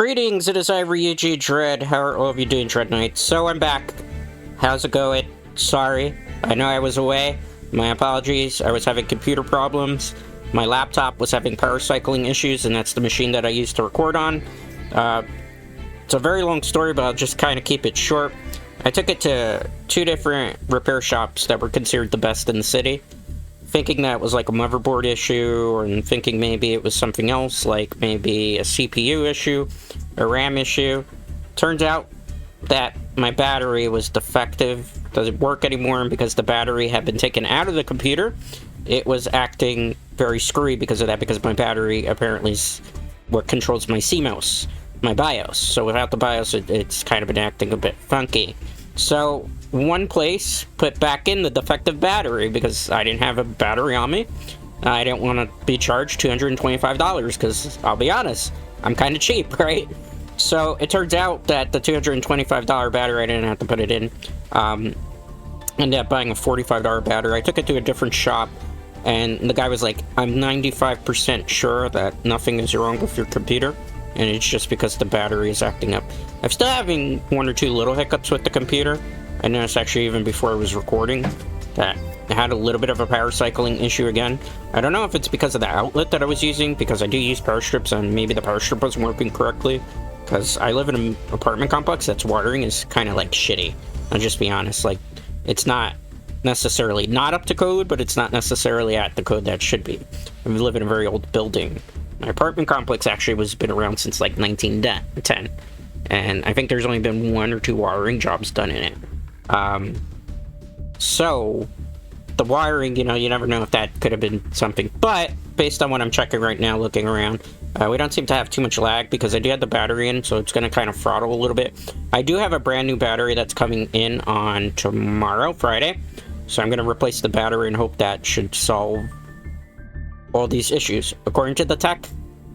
Greetings, it is Yugioh Dread. How are all of you doing, Dread Knights? So I'm back. How's it going? Sorry, I know I was away. My apologies. I was having computer problems. My laptop was having power cycling issues, and that's the machine that I used to record on. It's a very long story, but I'll just kind of keep it short. I took it to two different repair shops that were considered the best in the city, thinking that it was like a motherboard issue, and thinking maybe it was something else, like maybe a CPU issue, a RAM issue. Turns out that my battery was defective, doesn't work anymore, and because the battery had been taken out of the computer, it was acting very screwy because of that, because my battery apparently is what controls my CMOS, my BIOS. So without the BIOS, it's kind of been acting a bit funky. So one place put back in the defective battery because I didn't have a battery on me. I didn't want to be charged $225 because, I'll be honest, I'm kind of cheap, right? So it turns out that the $225 battery, I didn't have to put it in. Ended up buying a $45 battery. I took it to a different shop, and the guy was like, I'm 95% sure that nothing is wrong with your computer, and it's just because the battery is acting up. I'm still having one or two little hiccups with the computer. I noticed actually even before I was recording that I had a little bit of a power cycling issue again. I don't know if it's because of the outlet that I was using, because I do use power strips, and maybe the power strip wasn't working correctly, because I live in an apartment complex that's watering is kind of like shitty. I'll just be honest, like, it's not necessarily not up to code, but it's not necessarily at the code that should be. I live in a very old building. My apartment complex actually has been around since like 1910, and I think there's only been one or two wiring jobs done in it. So the wiring, you know, you never know if that could have been something, but based on what I'm checking right now, looking around, we don't seem to have too much lag because I do have the battery in, so it's going to kind of throttle a little bit. I do have a brand new battery that's coming in on tomorrow, Friday, so I'm going to replace the battery and hope that should solve all these issues. According to the tech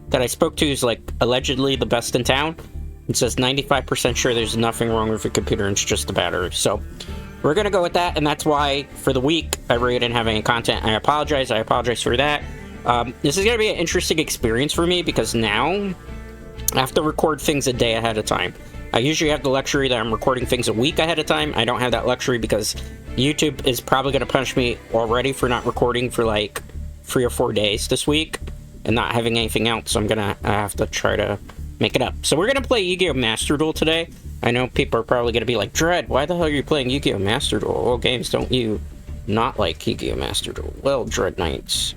that I spoke to, is like allegedly the best in town. It says 95% sure there's nothing wrong with your computer, and it's just the battery. So we're going to go with that, and that's why for the week I really didn't have any content. I apologize for that. This is going to be an interesting experience for me because now I have to record things a day ahead of time. I usually have the luxury that I'm recording things a week ahead of time. I don't have that luxury because YouTube is probably going to punish me already for not recording for like 3 or 4 days this week and not having anything else, so I'm going to have to try to make it up. So we're going to play Yugioh Master Duel today. I know people are probably going to be like, Dread, why the hell are you playing Yugioh Master Duel? All games, don't you not like Yugioh Master Duel? Well, Dread Knights.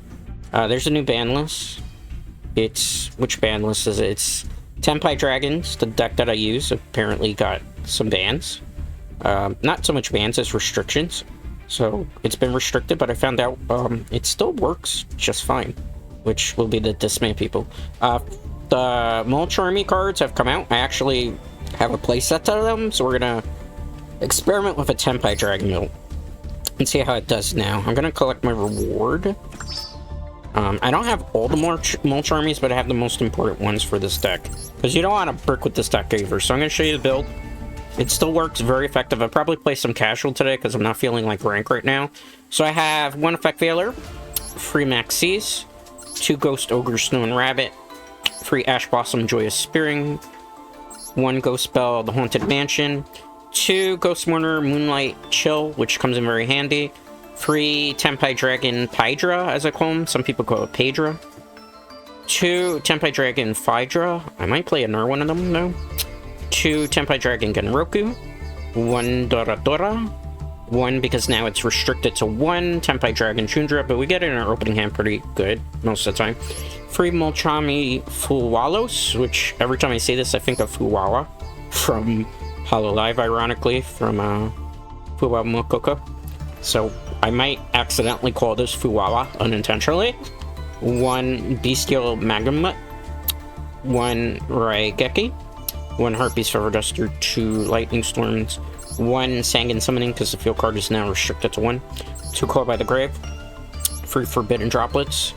There's a new ban list. Which ban list is it? It's Tenpai Dragon's, the deck that I use, apparently got some bans. Not so much bans as restrictions. So it's been restricted, but I found out it still works just fine, which will be the dismay people. The Mulch Army cards have come out. I actually have a playset of them, so we're gonna experiment with a Tenpai Dragon build and see how it does now. I'm gonna collect my reward. I don't have all the Mulch Armies, but I have the most important ones for this deck, because you don't want to brick with this deck either. So I'm gonna show you the build. It still works very effective. I'll probably play some casual today because I'm not feeling like rank right now. So I have 1 Effect Veiler, 3 Maxis, 2 Ghost Ogre Snow and Rabbit, 3 Ash Blossom Joyous Spearing, 1 Ghost Spell The Haunted Mansion, 2 Ghost Mourner Moonlight Chill, which comes in very handy, 3 Tenpai Dragon Pydra, as I call them. Some people call it Pedra. 2 Tenpai Dragon Phaedra. I might play another one of them, though. 2 Tenpai Dragon Genroku. 1 Dora Dora. 1, because now it's restricted to 1 Tenpai Dragon Chundra, but we get it in our opening hand pretty good most of the time. 3 Mulchami Fuwalos, which every time I say this I think of Fuwawa from Hololive, ironically, from Fuwawa Mokoko. So I might accidentally call this Fuwawa unintentionally. 1 Bestial Magamut. 1 Raigeki. 1 Harpy's Feather Duster, 2 Lightning Storms, 1 Sangan Summoning, because the field card is now restricted to 1, 2 Call by the Grave, 3 Forbidden Droplets,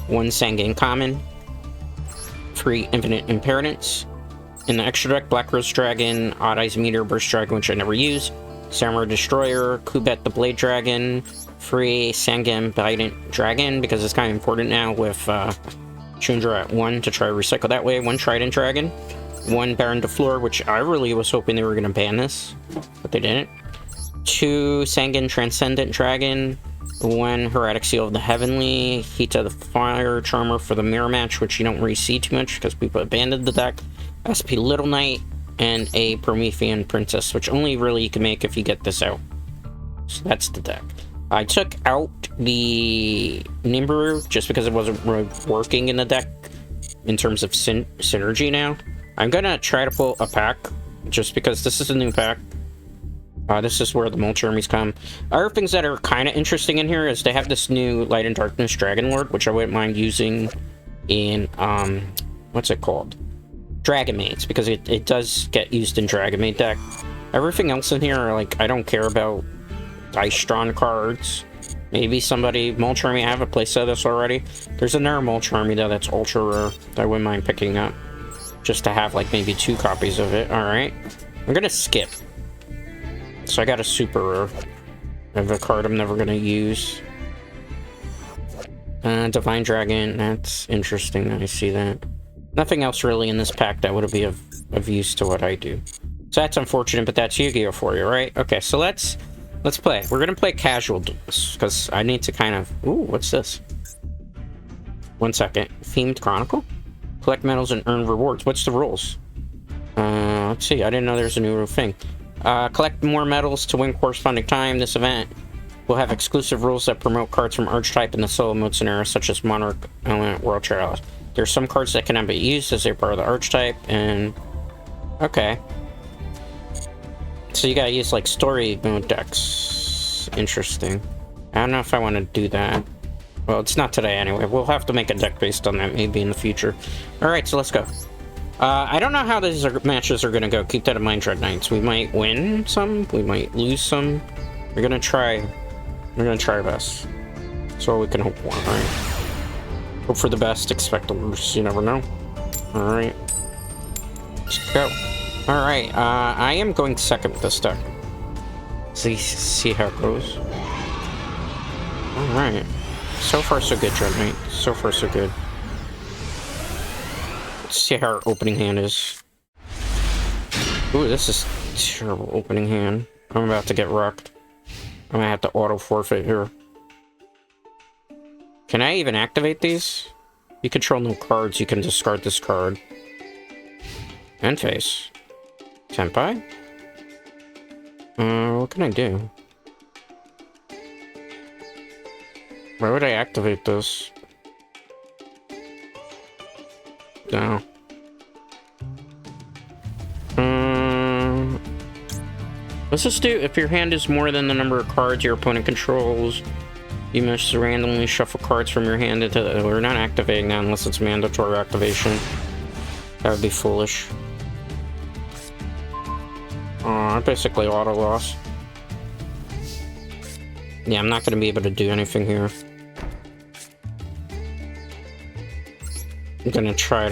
1 Sangan Common, 3 Infinite Impertinence. In the extra deck, Black Rose Dragon, Odd Eyes Meteor, Burst Dragon, which I never use, Samurai Destroyer, Kubet the Blade Dragon, 3 Sangan Bident Dragon, because it's kind of important now with Chundra at 1 to try to recycle that way, 1 Trident Dragon, 1 Baron de Fleur, which I really was hoping they were going to ban this, but they didn't. 2 Sanguine Transcendent Dragon, 1 Heretic Seal of the Heavenly, Hita the Fire Charmer for the mirror match, which you don't really see too much because people abandoned the deck, SP Little Knight, and a Promethean Princess, which only really you can make if you get this out. So that's the deck. I took out the Nimburu just because it wasn't really working in the deck in terms of synergy now. I'm gonna try to pull a pack just because this is a new pack. This is where the Mulch armies come. Other things that are kind of interesting in here is they have this new Light and Darkness Dragon Lord, which I wouldn't mind using in, what's it called? Dragon Maids, because it does get used in Dragon Maid deck. Everything else in here, are like, I don't care about Dice-drawn cards. Maybe somebody, Mulch Army, I have a playset of this already. There's another Mulch Army, though, that's ultra rare that I wouldn't mind picking up. Just to have, like, maybe 2 copies of it. Alright. I'm gonna skip. So I got a super rare. I have a card I'm never gonna use. Divine Dragon, that's interesting. I see that. Nothing else really in this pack that would be of use to what I do. So that's unfortunate, but that's Yu-Gi-Oh for you, right? Okay, so let's play. We're gonna play casual duels, because I need to kind of... Ooh, what's this? 1 second. Themed Chronicle? Collect medals and earn rewards. What's the rules? Let's see. I didn't know there's a new thing. Collect more medals to win corresponding time. This event will have exclusive rules that promote cards from Archetype in the solo mode scenario, such as Monarch, Element, World Trials. There are some cards that cannot be used as they're part of the Archetype, and... Okay. So you gotta use, like, story mode decks. Interesting. I don't know if I want to do that. Well, it's not today anyway. We'll have to make a deck based on that maybe in the future. Alright, so let's go. I don't know how these matches are gonna go. Keep that in mind, Dread Knights. We might win some. We might lose some. We're gonna try. We're gonna try our best. That's all we can hope for, right? Hope for the best, expect the worst. You never know. Alright. Let's go. Alright, I am going second with this deck. See how it goes. Alright. So far, so good, Dread Knight. So far, so good. Let's see how our opening hand is. Ooh, this is terrible opening hand. I'm about to get wrecked. I'm gonna have to auto forfeit here. Can I even activate these? You control no cards, you can discard this card. End phase. Tenpai? What can I do? Why would I activate this? No. Let's just do, if your hand is more than the number of cards your opponent controls, you must randomly shuffle cards from your hand into the... We're not activating that unless it's mandatory activation. That would be foolish. I basically auto loss. Yeah, I'm not going to be able to do anything here. I'm gonna try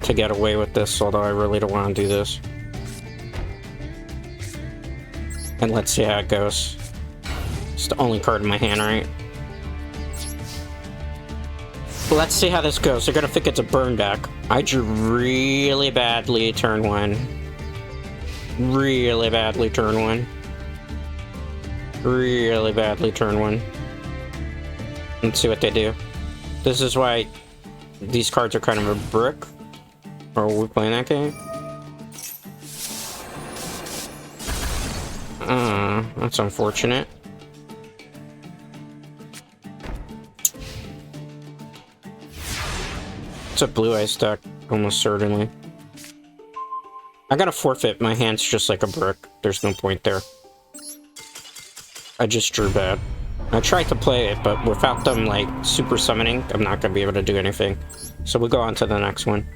to get away with this, although I really don't want to do this. And let's see how it goes. It's the only card in my hand, right? Let's see how this goes. They're gonna think it's a burn back. I drew really badly turn 1. Really badly turn 1. Really badly turn 1. Let's see what they do. This is why these cards are kind of a brick. Or are we playing that game? That's unfortunate. It's a blue ice deck, almost certainly. I gotta forfeit. My hand's just like a brick. There's no point there. I just drew bad. I tried to play it, but without them, like, super summoning, I'm not gonna be able to do anything. So we'll go on to the next one.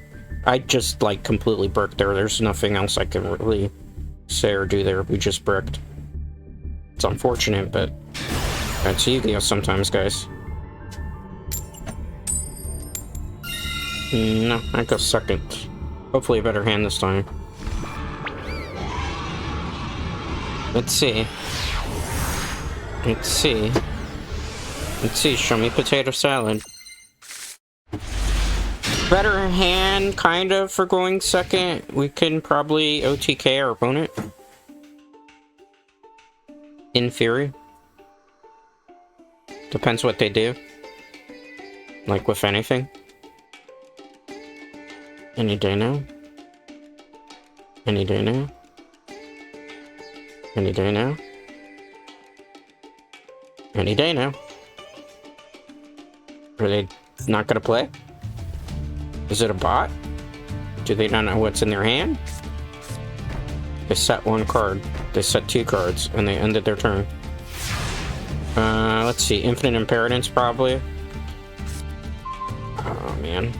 I just, like, completely bricked there. There's nothing else I can really say or do there. We just bricked. It's unfortunate, but that's Yu-Gi-Oh! Sometimes, guys. No, I go second. Hopefully a better hand this time. Let's see. Let's see. Let's see, show me potato salad. Better hand, kind of, for going second. We can probably OTK our opponent. In theory. Depends what they do. Like with anything. Any day now. Any day now. Any day now. Any day now. Are they not gonna play? Is it a bot? Do they not know what's in their hand? They set one card. They set two cards, and they ended their turn. Let's see. Infinite Impermanence, probably. Oh, man.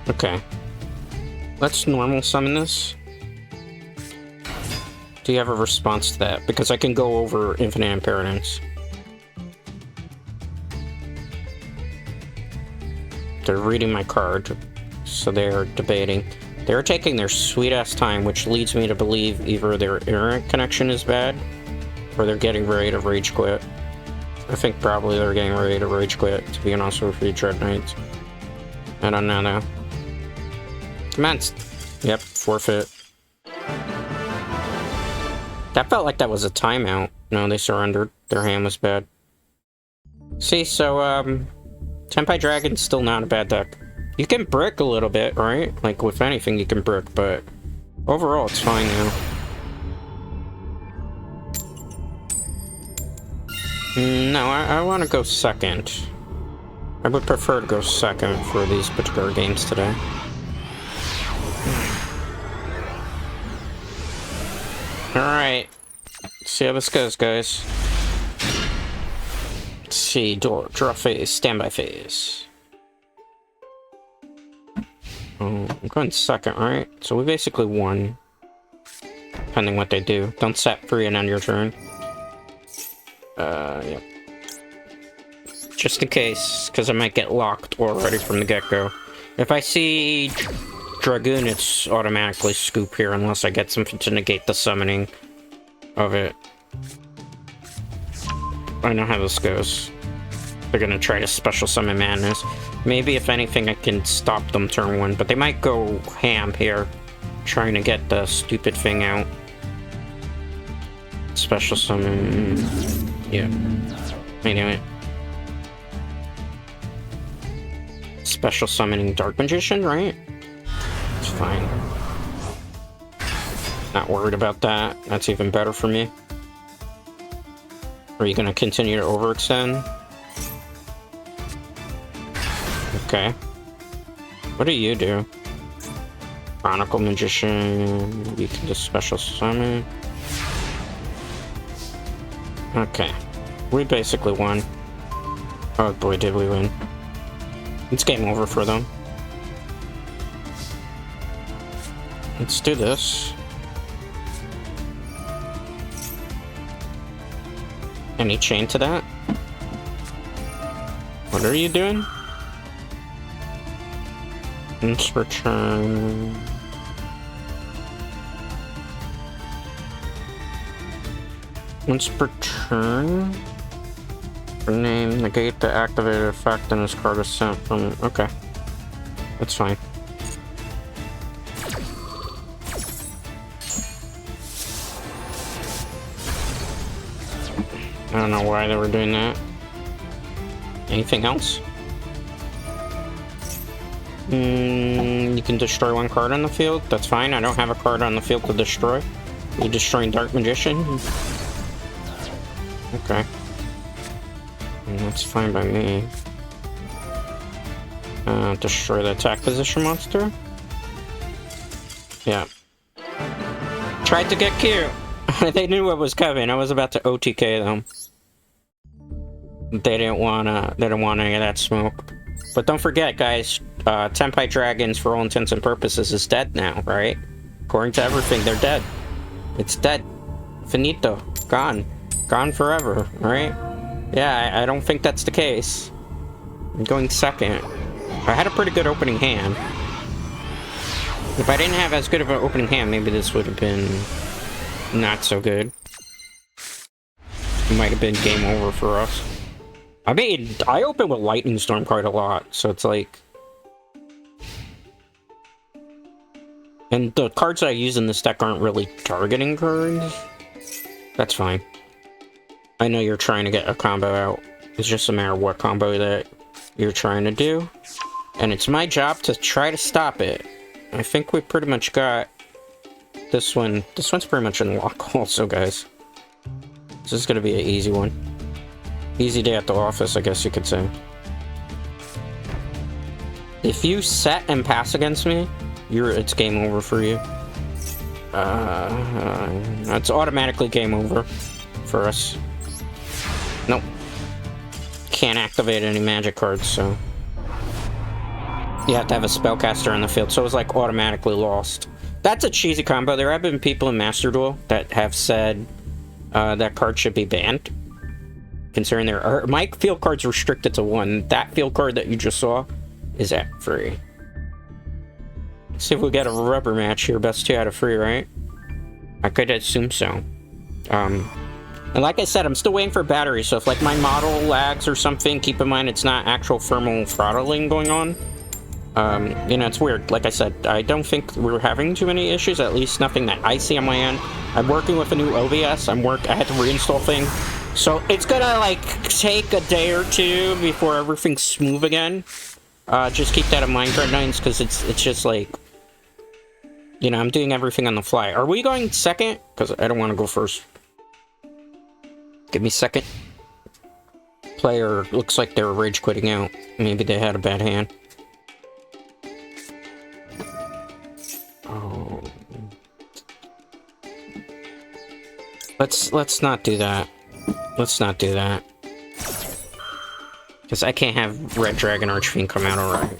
Okay. Let's normal summon this. Do you have a response to that? Because I can go over Infinite Impermanence. They're reading my card, so they're debating. They're taking their sweet-ass time, which leads me to believe either their internet connection is bad, or they're getting ready to rage quit. I think probably they're getting ready to rage quit, to be honest with you, Dread Knights. I don't know, though. Commenced. Yep, forfeit. That felt like that was a timeout. No, they surrendered. Their hand was bad. See, so, Tenpai Dragon's still not a bad deck. You can brick a little bit, right? Like, with anything you can brick, but overall it's fine now. No, I want to go second. I would prefer to go second for these particular games today. Alright. See how this goes, guys. Let's see, draw phase, standby phase. Oh, I'm going second, right? So we basically won. Depending what they do. Don't set free and end your turn. Yep. Just in case, because I might get locked already from the get-go. If I see Dragoon, it's automatically scoop here unless I get something to negate the summoning of it. I know how this goes. They're gonna try to special summon Madness. Maybe, if anything, I can stop them turn one, but they might go ham here, trying to get the stupid thing out. Special summon... yeah. Anyway. Special summoning Dark Magician, right? It's fine. Not worried about that. That's even better for me. Are you gonna continue to overextend? Okay. What do you do? Chronicle Magician. You can just special summon. Okay. We basically won. Oh boy, did we win. It's game over for them. Let's do this. Any chain to that? What are you doing? Let's return. Let's return. Name, negate the activated effect, and this card is sent from. Okay. That's fine. I don't know why they were doing that. Anything else? You can destroy one card on the field. That's fine. I don't have a card on the field to destroy. You destroying Dark Magician? Okay. That's fine by me. Destroy the attack position monster? Yeah. Tried to get cute. They knew what was coming. I was about to OTK them. They didn't want any of that smoke. But don't forget, guys, Tenpai Dragons, for all intents and purposes, is dead now, right? According to everything, they're dead. It's dead. Finito. Gone. Gone forever, right? Yeah, I don't think that's the case. I'm going second. I had a pretty good opening hand. If I didn't have as good of an opening hand, maybe this would have been not so good. It might have been game over for us. I mean, I open with Lightning Storm quite a lot, so it's like... And the cards I use in this deck aren't really targeting cards. That's fine. I know you're trying to get a combo out. It's just a matter of what combo that you're trying to do. And it's my job to try to stop it. I think we pretty much got this one. This one's pretty much in lock also, guys. This is going to be an easy one. Easy day at the office, I guess you could say. If you set and pass against me, it's game over for you. It's automatically game over for us. Nope. Can't activate any magic cards, so... You have to have a spellcaster on the field, so it's like automatically lost. That's a cheesy combo. There have been people in Master Duel that have said that card should be banned. Considering my field card's restricted to 1. That field card that you just saw is at 3. Let's see if we get a rubber match here. Best 2 out of 3, right? I could assume so. And like I said, I'm still waiting for battery, so if like my model lags or something, keep in mind it's not actual thermal throttling going on. You know, it's weird. Like I said, I don't think we're having too many issues, at least nothing that I see on my end. I'm working with a new OBS. I had to reinstall things. So it's gonna like take a day or 2 before everything's smooth again. Just keep that in mind, Dreadknights, because it's just like, you know, I'm doing everything on the fly. Are we going second? Because I don't want to go first. Give me second. Player looks like they're rage quitting out. Maybe they had a bad hand. Oh. Let's not do that. Let's not do that. Because I can't have Red Dragon Archfiend come out alright.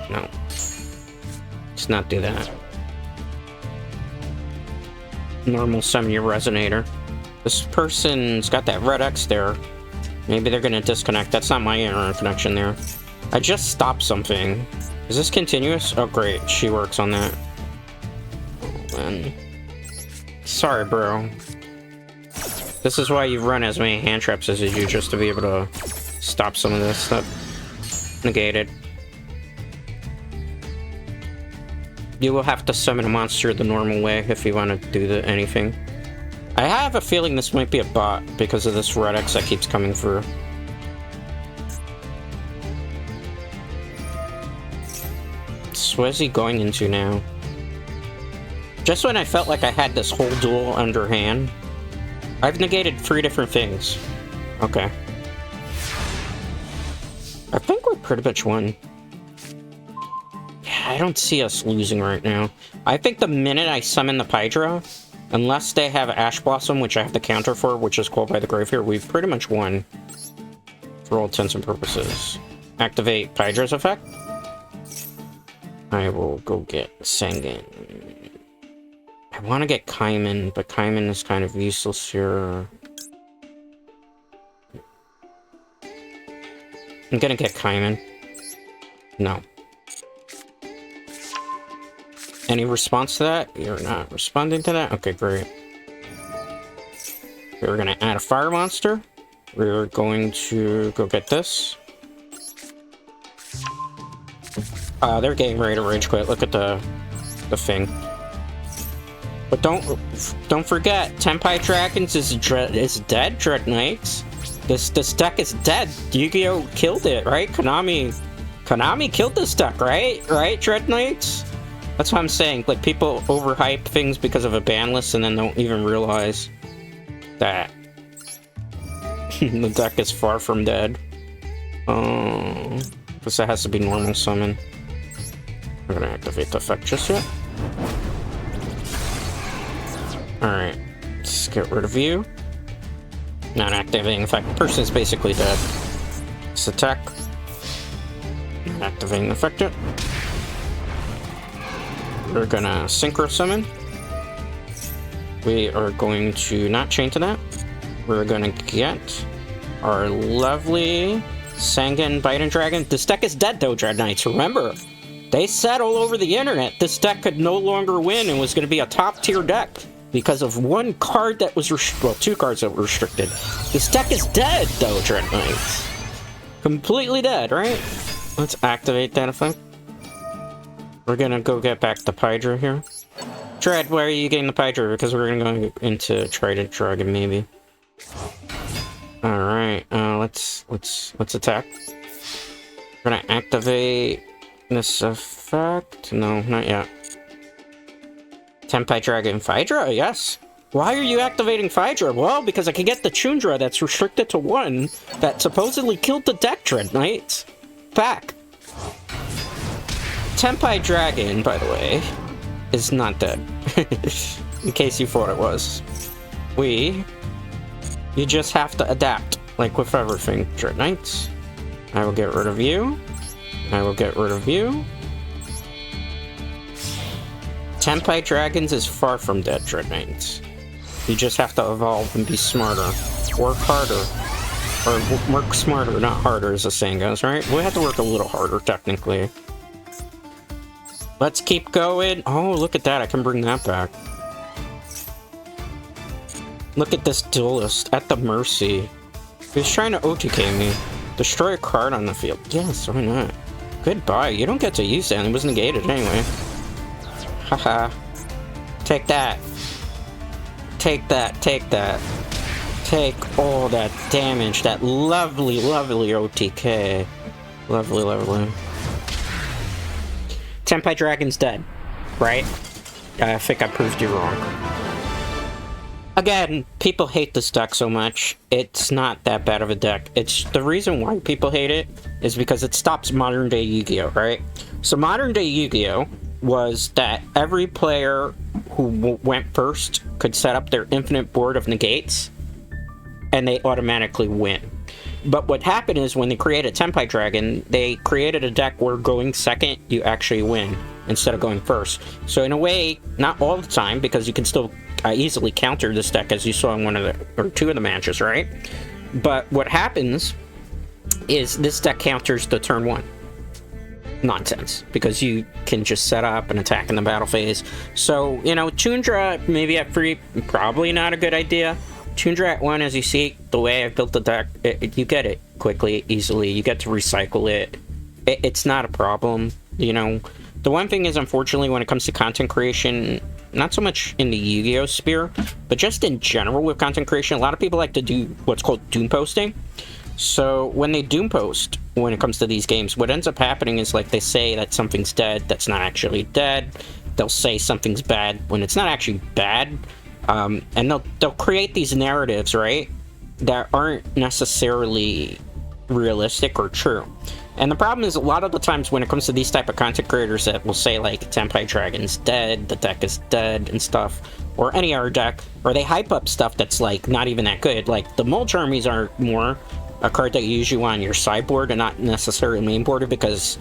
No. Let's not do that. Normal summon your Resonator. This person's got that red X there. Maybe they're gonna disconnect. That's not my internet connection there. I just stopped something. Is this continuous? Oh great, she works on that. Oh, man. Sorry, bro. This is why you run as many hand traps as you do, just to be able to stop some of this stuff. Negated. You will have to summon a monster the normal way if you want to do anything. I have a feeling this might be a bot because of this red X that keeps coming through. So what is he going into now? Just when I felt like I had this whole duel underhand, I've negated 3 different things. Okay. I think we pretty much won. Yeah, I don't see us losing right now. I think the minute I summon the Pydra, unless they have Ash Blossom, which I have to counter for, which is called by the grave here, we've pretty much won. For all intents and purposes. Activate Pydra's effect. I will go get Sangan. I want to get Kaiman, but Kaiman is kind of useless here. I'm gonna get Kaiman. No. Any response to that? You're not responding to that? Okay, great. We're gonna add a fire monster. We're going to go get this. They're getting ready to rage quit. Look at the thing. But don't forget, Tenpai Dragons is dead, Dreadknights. This deck is dead. Yu-Gi-Oh killed it, right? Konami killed this deck, right? Right, Dreadknights? That's what I'm saying. Like, people overhype things because of a ban list and then don't even realize that the deck is far from dead. Because that has to be normal summon. I'm gonna activate the effect just yet. Alright, let's get rid of you. Not activating effect. The person is basically dead. Let's attack. Not activating effect yet. We're gonna synchro summon. We are going to not chain to that. We're gonna get our lovely Sangan Biden Dragon. This deck is dead though, Dreadknights. Remember, they said all over the internet this deck could no longer win and was gonna be a top tier deck. because of one card that was well, two cards that were restricted. This deck is dead, though, Dread Knights. Completely dead, right? Let's activate that effect. We're gonna go get back the Pydra here. Dread, why are you getting the Pydra? Because we're gonna go into Trident Dragon, maybe. Alright, let's attack. We're gonna activate this effect. No, not yet. Tenpai Dragon Phaedra? Yes. Why are you activating Phaedra? Well, because I can get the Chundra that's restricted to 1 that supposedly killed the deck, Dread Knights. Back. Tenpai Dragon, by the way, is not dead. In case you thought it was. You just have to adapt, like with everything, Dread Knights. I will get rid of you. I will get rid of you. Tenpai Dragons is far from dead, Dread Knights. You just have to evolve and be smarter. Work harder. Or work smarter, not harder, as the saying goes, right? We have to work a little harder, technically. Let's keep going. Oh, look at that. I can bring that back. Look at this duelist at the mercy. He's trying to OTK me. Destroy a card on the field. Yes, why not? Goodbye. You don't get to use that. It was negated anyway. Haha. Take that. Take that. Take that. Take all that damage. That lovely, lovely OTK. Lovely, lovely. Tenpai Dragon's dead. Right? I think I proved you wrong. Again, people hate this deck so much. It's not that bad of a deck. It's the reason why people hate it is because it stops modern day Yu-Gi-Oh, right? So modern day Yu-Gi-Oh was that every player who went first could set up their infinite board of negates and they automatically win. But what happened is when they created Tenpai Dragon, they created a deck where going second, you actually win instead of going first. So in a way, not all the time, because you can still easily counter this deck, as you saw in one of the, or two of the matches, right? But what happens is this deck counters the turn 1 nonsense, because you can just set up and attack in the battle phase. So, you know, Chundra maybe at 3, probably not a good idea. Chundra at 1, as you see, the way I built the deck, you get it quickly, easily. You get to recycle it. It's not a problem, you know. The one thing is, unfortunately, when it comes to content creation, not so much in the Yu-Gi-Oh sphere, but just in general with content creation, a lot of people like to do what's called doom posting. So when they doom post, when it comes to these games, what ends up happening is, like, they say that something's dead that's not actually dead. They'll say something's bad when it's not actually bad. And they'll create these narratives, right, that aren't necessarily realistic or true. And the problem is, a lot of the times when it comes to these type of content creators that will say, like, Tenpai Dragon's dead, the deck is dead, and stuff, or any other deck, or they hype up stuff that's, like, not even that good. Like, the Mulch Armies are more a card that you usually want on your sideboard and not necessarily mainboarded, because,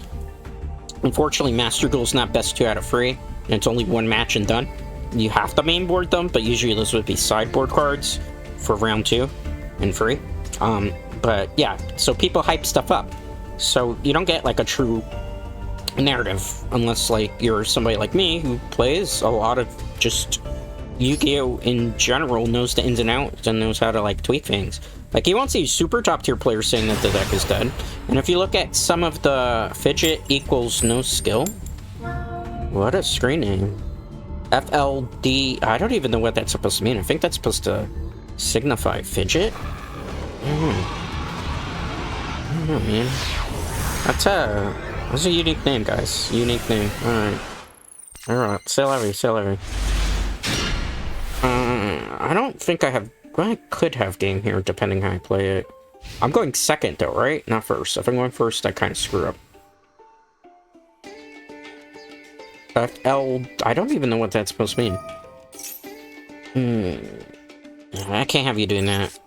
unfortunately, Master Duel is not best 2 out of 3, and it's only 1 match and done. You have to mainboard them, but usually those would be sideboard cards for round 2 and 3. But, yeah, so people hype stuff up. So you don't get, like, a true narrative unless, like, you're somebody like me who plays a lot of just Yu-Gi-Oh in general, knows the ins and outs, and knows how to, like, tweak things. Like, you won't see super top tier players saying that the deck is dead. And if you look at some of the fidget equals no skill, what a screen name. FLD, I don't even know what that's supposed to mean. I think that's supposed to signify fidget. I don't know, man. That's a unique name, guys. Unique name. Alright, say levy. I don't think I have... I could have game here, depending how I play it. I'm going second, though, right? Not first. If I'm going first, I kind of screw up. FL... I don't even know what that's supposed to mean. I can't have you doing that.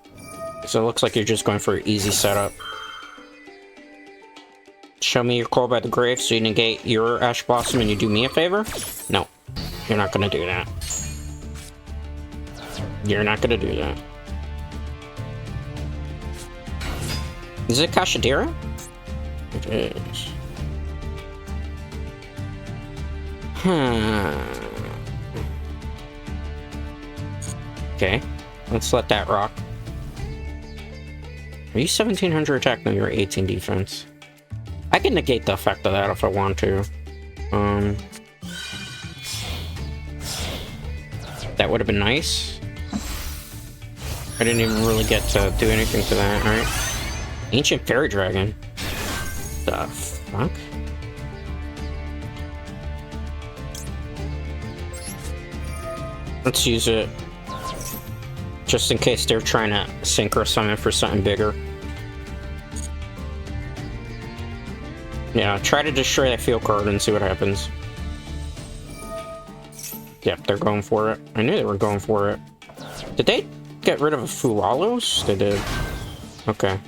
So it looks like you're just going for an easy setup. Show me your Call by the Grave so you negate your Ash Blossom and you do me a favor? No. You're not gonna do that. You're not gonna do that. Is it Kashadira? It is. Okay, let's let that rock. Are you 1700 attack? No, you're 18 defense. I can negate the effect of that if I want to. That would have been nice. I didn't even really get to do anything to that, alright? Ancient Fairy Dragon. The fuck? Let's use it. Just in case they're trying to synchro summon for something bigger. Yeah, try to destroy that field card and see what happens. Yep, they're going for it. I knew they were going for it. Did they get rid of a Fulalos? They did. Okay.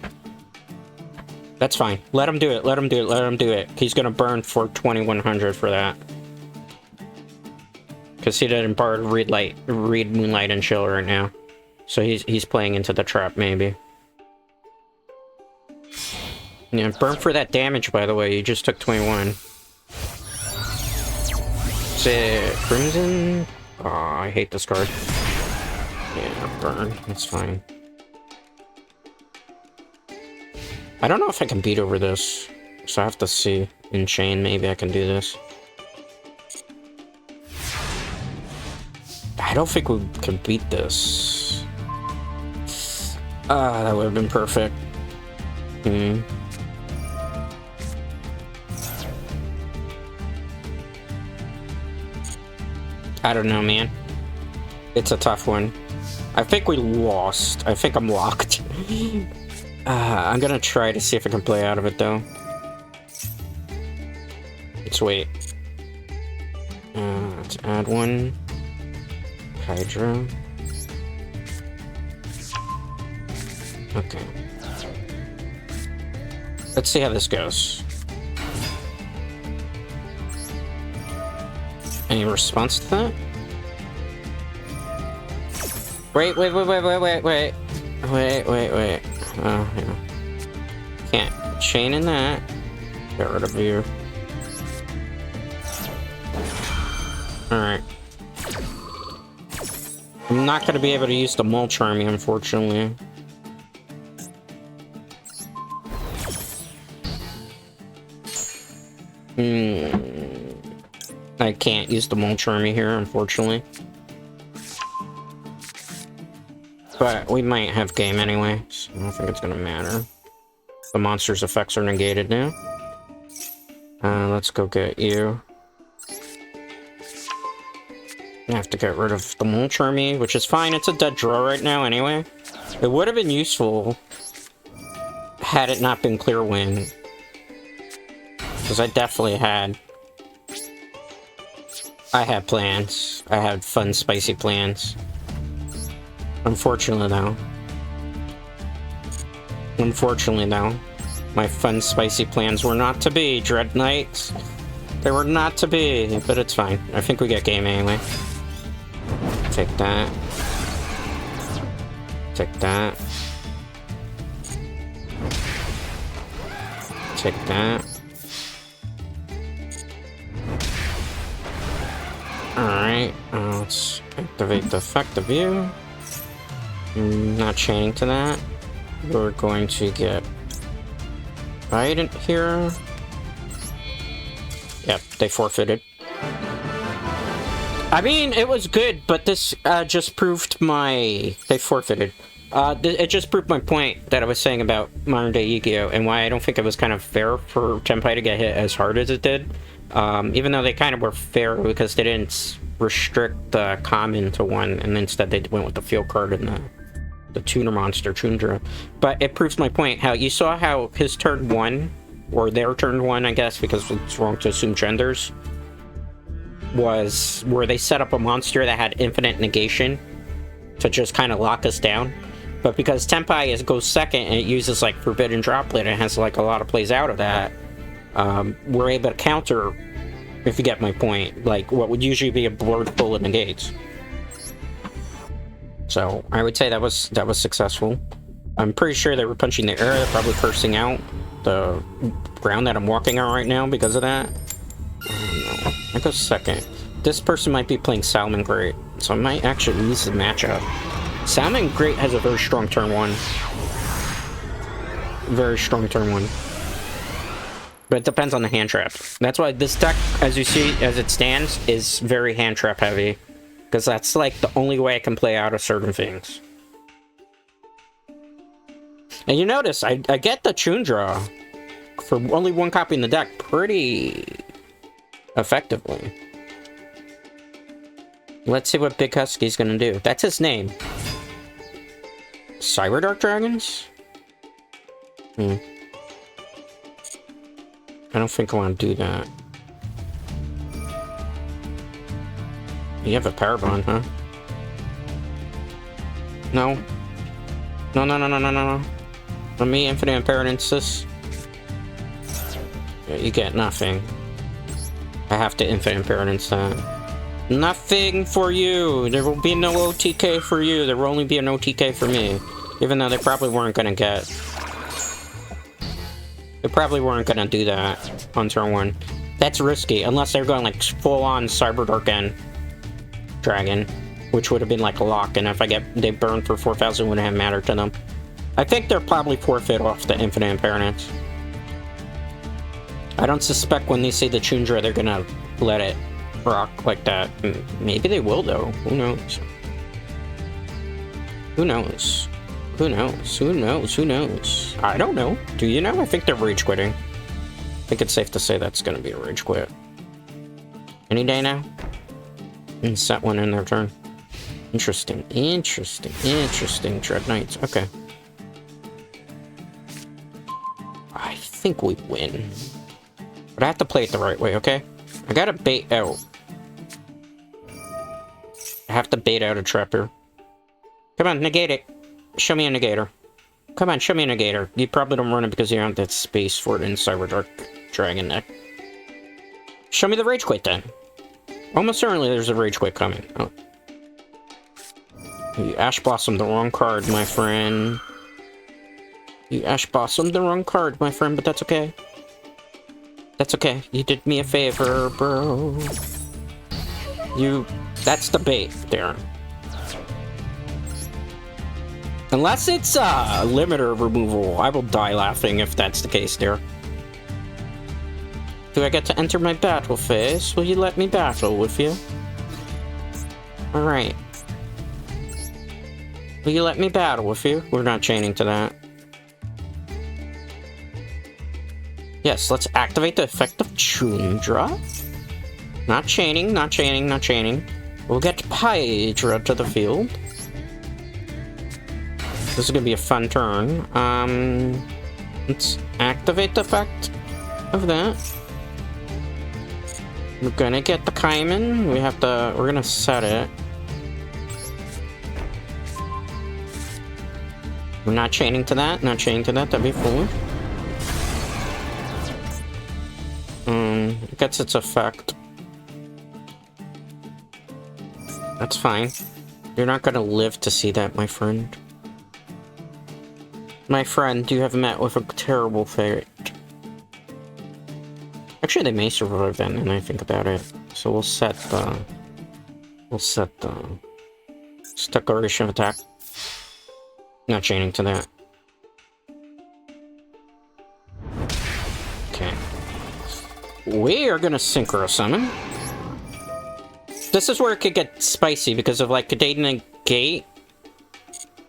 That's fine. Let him do it. Let him do it. Let him do it. He's gonna burn for 2100 for that. Because he didn't read Moonlight and Chill right now. So he's playing into the trap, maybe. Yeah, burn for that damage, by the way. You just took 21. Is it Crimson? Oh, I hate this card. Yeah, burn. That's fine. I don't know if I can beat over this. So I have to see. In chain, maybe I can do this. I don't think we can beat this. That would have been perfect. I don't know, man. It's a tough one. I think we lost. I think I'm locked. I'm gonna try to see if I can play out of it, though. Let's wait. Let's add one. Hydra. Okay. Let's see how this goes. Any response to that? Wait. Oh, yeah. Can't chain in that. Get rid of you. Alright. I'm not going to be able to use the Mulch Army, unfortunately. I can't use the Mulch Army here, unfortunately. But we might have game anyway, so I don't think it's going to matter. The monster's effects are negated now. Let's go get you. I have to get rid of the Mulch Army, which is fine. It's a dead draw right now anyway. It would have been useful had it not been Clear Wind. Because I definitely had... I had plans. I had fun, spicy plans. Unfortunately, though. My fun, spicy plans were not to be, Dread Knights. They were not to be, but it's fine. I think we get game anyway. Take that. Take that. Take that. Alright, let's activate the effect of view. Not chaining to that. We're going to get Bident here. Yep, they forfeited. I mean, it was good, but this just proved my... They forfeited. It just proved my point that I was saying about modern-day Yugioh, and why I don't think it was kind of fair for Tenpai to get hit as hard as it did. Even though they kind of were fair because they didn't restrict the common to one, and instead they went with the field card and the tuner monster, Tundra. But it proves my point, how you saw how his turn 1, or their turn 1, I guess, because it's wrong to assume genders, was where they set up a monster that had infinite negation to just kind of lock us down. But because Tenpai goes second and it uses like Forbidden Droplet and it has like a lot of plays out of that, we're able to counter, if you get my point, like what would usually be a board full of negates. So I would say that was successful. I'm pretty sure they were punching the air. They're probably cursing out the ground that I'm walking on right now because of that. I don't know. I go second. This person might be playing Salmon Great, so I might actually lose the matchup. Salmon Great has a very strong turn 1. Very strong turn 1. But it depends on the hand trap. That's why this deck, as you see, as it stands, is very hand trap heavy. Because that's like the only way I can play out of certain things. And you notice, I get the Chundra for only 1 copy in the deck pretty effectively. Let's see what Big Husky's gonna do. That's his name. Cyber Dark Dragons? I don't think I want to do that. You have a Power Bond, huh? No. No, no, no, no, no, no, no. Let me Infinite Impermanence this. Yeah, you get nothing. I have to Infinite Impermanence that. Nothing for you! There will be no OTK for you. There will only be an OTK for me. Even though they probably weren't gonna get... They probably weren't gonna do that on turn 1. That's risky, unless they're going like full-on Cyber Dark End Dragon, which would have been like a lock, and if they burn for 4,000, it wouldn't have mattered to them. I think they're probably forfeit off the Infinite Impermanence. I don't suspect when they see the Chundra, they're gonna let it rock like that. Maybe they will, though. Who knows? Who knows? Who knows? Who knows? Who knows? I don't know. Do you know? I think they're rage quitting. I think it's safe to say that's gonna be a rage quit. Any day now? And set one in their turn. Interesting. Interesting. Interesting. Dread Knights. Okay. I think we win. But I have to play it the right way, okay? I gotta bait out. I have to bait out a trapper. Come on, negate it. Show me a negator. Come on, show me a negator. You probably don't run it because you don't have that space for it in Cyber Dark Dragon deck. Show me the Rage Quit then. Almost certainly there's a Rage Quit coming. Oh. You Ash Blossomed the wrong card, my friend. You Ash Blossomed the wrong card, my friend, but that's okay. That's okay. You did me a favor, bro. That's the bait there. Unless it's limiter removal, I will die laughing if that's the case there. Do I get to enter my battle phase? Will you let me battle with you? Alright. Will you let me battle with you? We're not chaining to that. Yes, let's activate the effect of Chundra. Not chaining, not chaining, not chaining. We'll get Hydra to the field. This is gonna be a fun turn. Let's activate the effect of that. We're gonna get the Kaiman. We're gonna set it. We're not chaining to that, not chaining to that, that'd be foolish. It gets its effect. That's fine. You're not gonna live to see that, my friend. My friend, you have met with a terrible fate. Actually, they may survive then, and I think about it. So we'll set the declaration of attack. Not chaining to that. Okay. We are gonna Synchro Summon. This is where it could get spicy because of like, could they negate?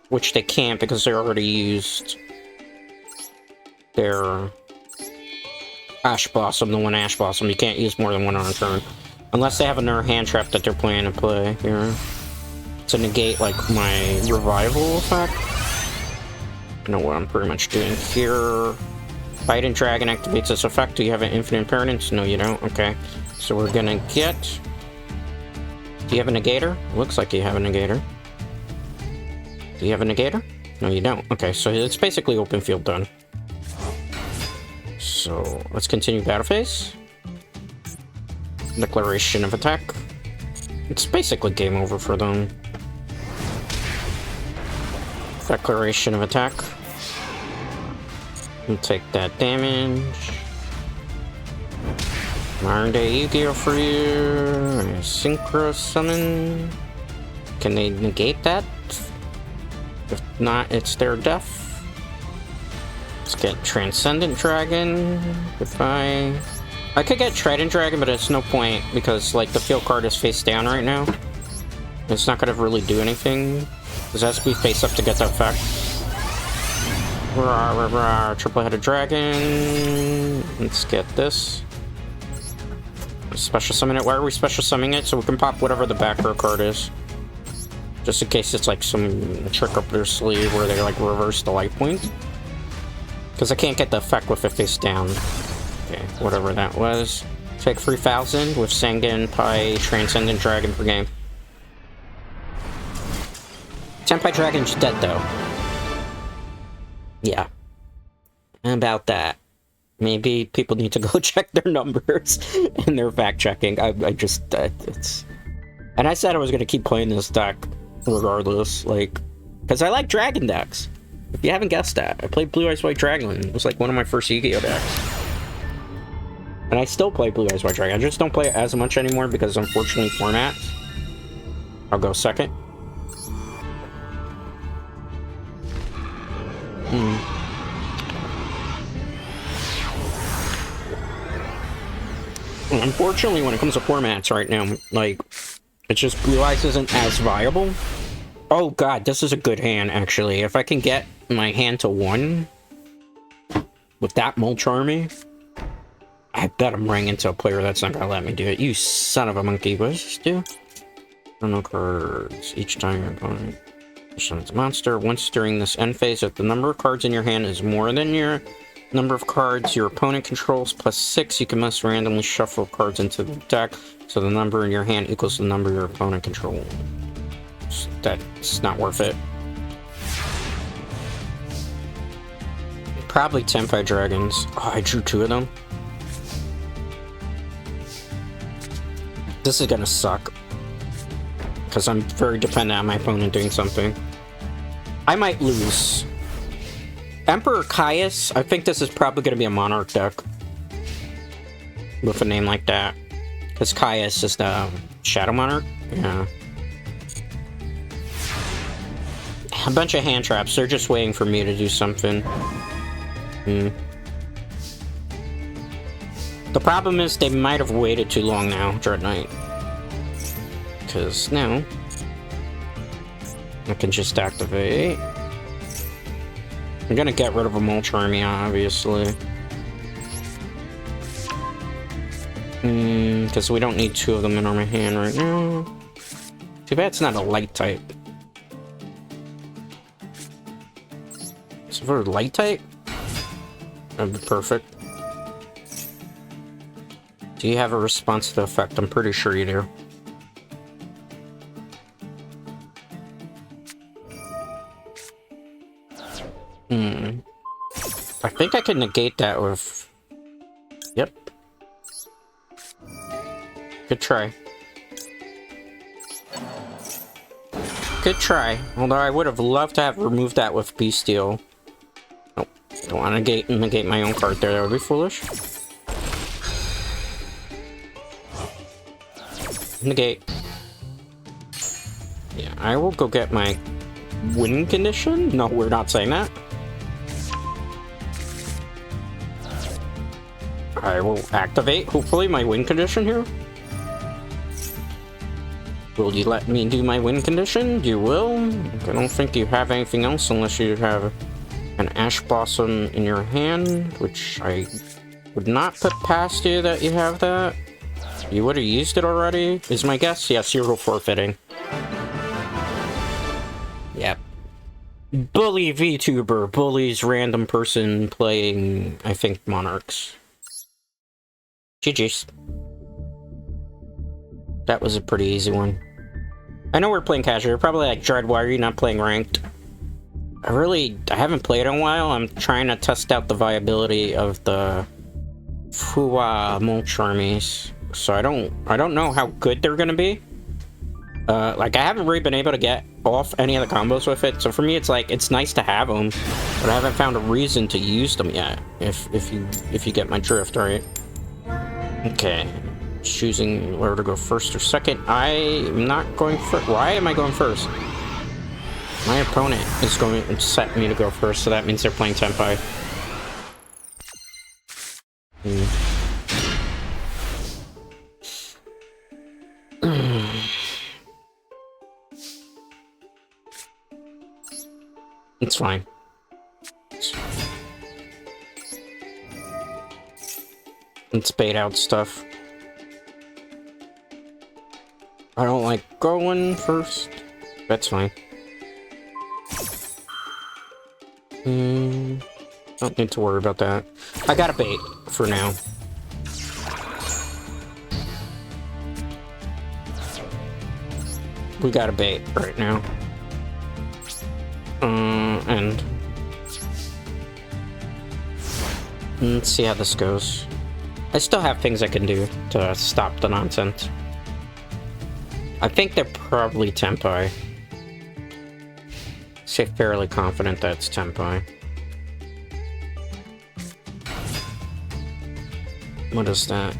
Which they can't because they already used their Ash Blossom, the one Ash Blossom. You can't use more than one on a turn. Unless they have another hand trap that they're planning to play here. To negate, like, my revival effect. I know what I'm pretty much doing here. Biden Dragon activates this effect. Do you have an infinite impermanence? No, you don't. Okay. So we're gonna get... Do you have a negator? Looks like you have a negator. Do you have a negator? No, you don't. Okay, so it's basically open field done. So, let's continue battle phase. Declaration of attack. It's basically game over for them. Declaration of attack. We'll take that damage. Modern Day Yugioh for you. Synchro Summon. Can they negate that? If not, it's their death. Let's get Transcendent Dragon. Goodbye. I could get Trident Dragon, but it's no point because, like, the field card is face down right now. It's not gonna really do anything. Because it has to be face up to get that effect. Triple-headed dragon. Let's get this. Special summon it. Why are we special summoning it? So we can pop whatever the back row card is. Just in case it's like some trick up their sleeve where they like reverse the life point. Because I can't get the effect with it face down. Okay, whatever that was. Take 3,000 with Tenpai Transcendent Dragon per game. Tenpai Dragon's dead though. Yeah. About that. Maybe people need to go check their numbers and their fact checking. I just, it's... And I said I was going to keep playing this deck regardless, like... Because I like dragon decks. If you haven't guessed that, I played Blue Eyes White Dragon. It was like one of my first Yugioh decks. And I still play Blue Eyes White Dragon. I just don't play it as much anymore because unfortunately formats. I'll go second. Unfortunately, when it comes to formats right now, like, it's just Blue Eyes isn't as viable. Oh god, this is a good hand, actually. If I can get my hand to 1 with that Mulch Army, I bet I'm running into a player that's not gonna let me do it. You son of a monkey. What does this do? No cards. Each time your opponent summons a monster. Once during this end phase, if the number of cards in your hand is more than your number of cards your opponent controls plus 6, you can most randomly shuffle cards into the deck, so the number in your hand equals the number your opponent controls. That's not worth it. Probably Tenpai Dragons. Oh, I drew 2 of them. This is gonna suck. Because I'm very dependent on my opponent doing something. I might lose. Emperor Caius, I think this is probably going to be a Monarch deck. With a name like that. Because Caius is the Shadow Monarch. Yeah. A bunch of hand traps. They're just waiting for me to do something. The problem is they might have waited too long now, Dread Knight. Because now I can just activate. I'm gonna get rid of a Mulch Army, obviously. Because we don't need 2 of them in our hand right now. Too bad it's not a light type. So for light type, that'd be perfect. Do you have a response to the effect? I'm pretty sure you do. I think I can negate that with... Yep. Good try. Good try. Although I would have loved to have removed that with Bestial. Nope. Don't want to negate my own card there. That would be foolish. Negate. Yeah, I will go get my win condition. No, we're not saying that. I will activate, hopefully, my win condition here. Will you let me do my win condition? You will. I don't think you have anything else unless you have an Ash Blossom in your hand, which I would not put past you that you have that. You would have used it already, is my guess? Yes, you're forfeiting. Yep. Bully VTuber bullies random person playing, I think, Monarchs. GG's. That was a pretty easy one. I know we're playing casual. You're probably like, Dread, why are you not playing ranked? I haven't played in a while. I'm trying to test out the viability of the Fuwa Mulch Armies. So I don't know how good they're gonna be. Like, I haven't really been able to get off any of the combos with it. So for me, it's like, it's nice to have them, but I haven't found a reason to use them yet. If you get my drift, right? Okay, choosing whether to go first or second. I'm not going first. Why am I going first? My opponent is going to set me to go first, so that means they're playing Tenpai. It's fine. Let's bait out stuff. I don't like going first. That's fine. Don't need to worry about that. I got a bait for now. We got a bait right now. And let's see how this goes. I still have things I can do to stop the nonsense. I think they're probably Tenpai. Say fairly confident that's Tenpai. What is that?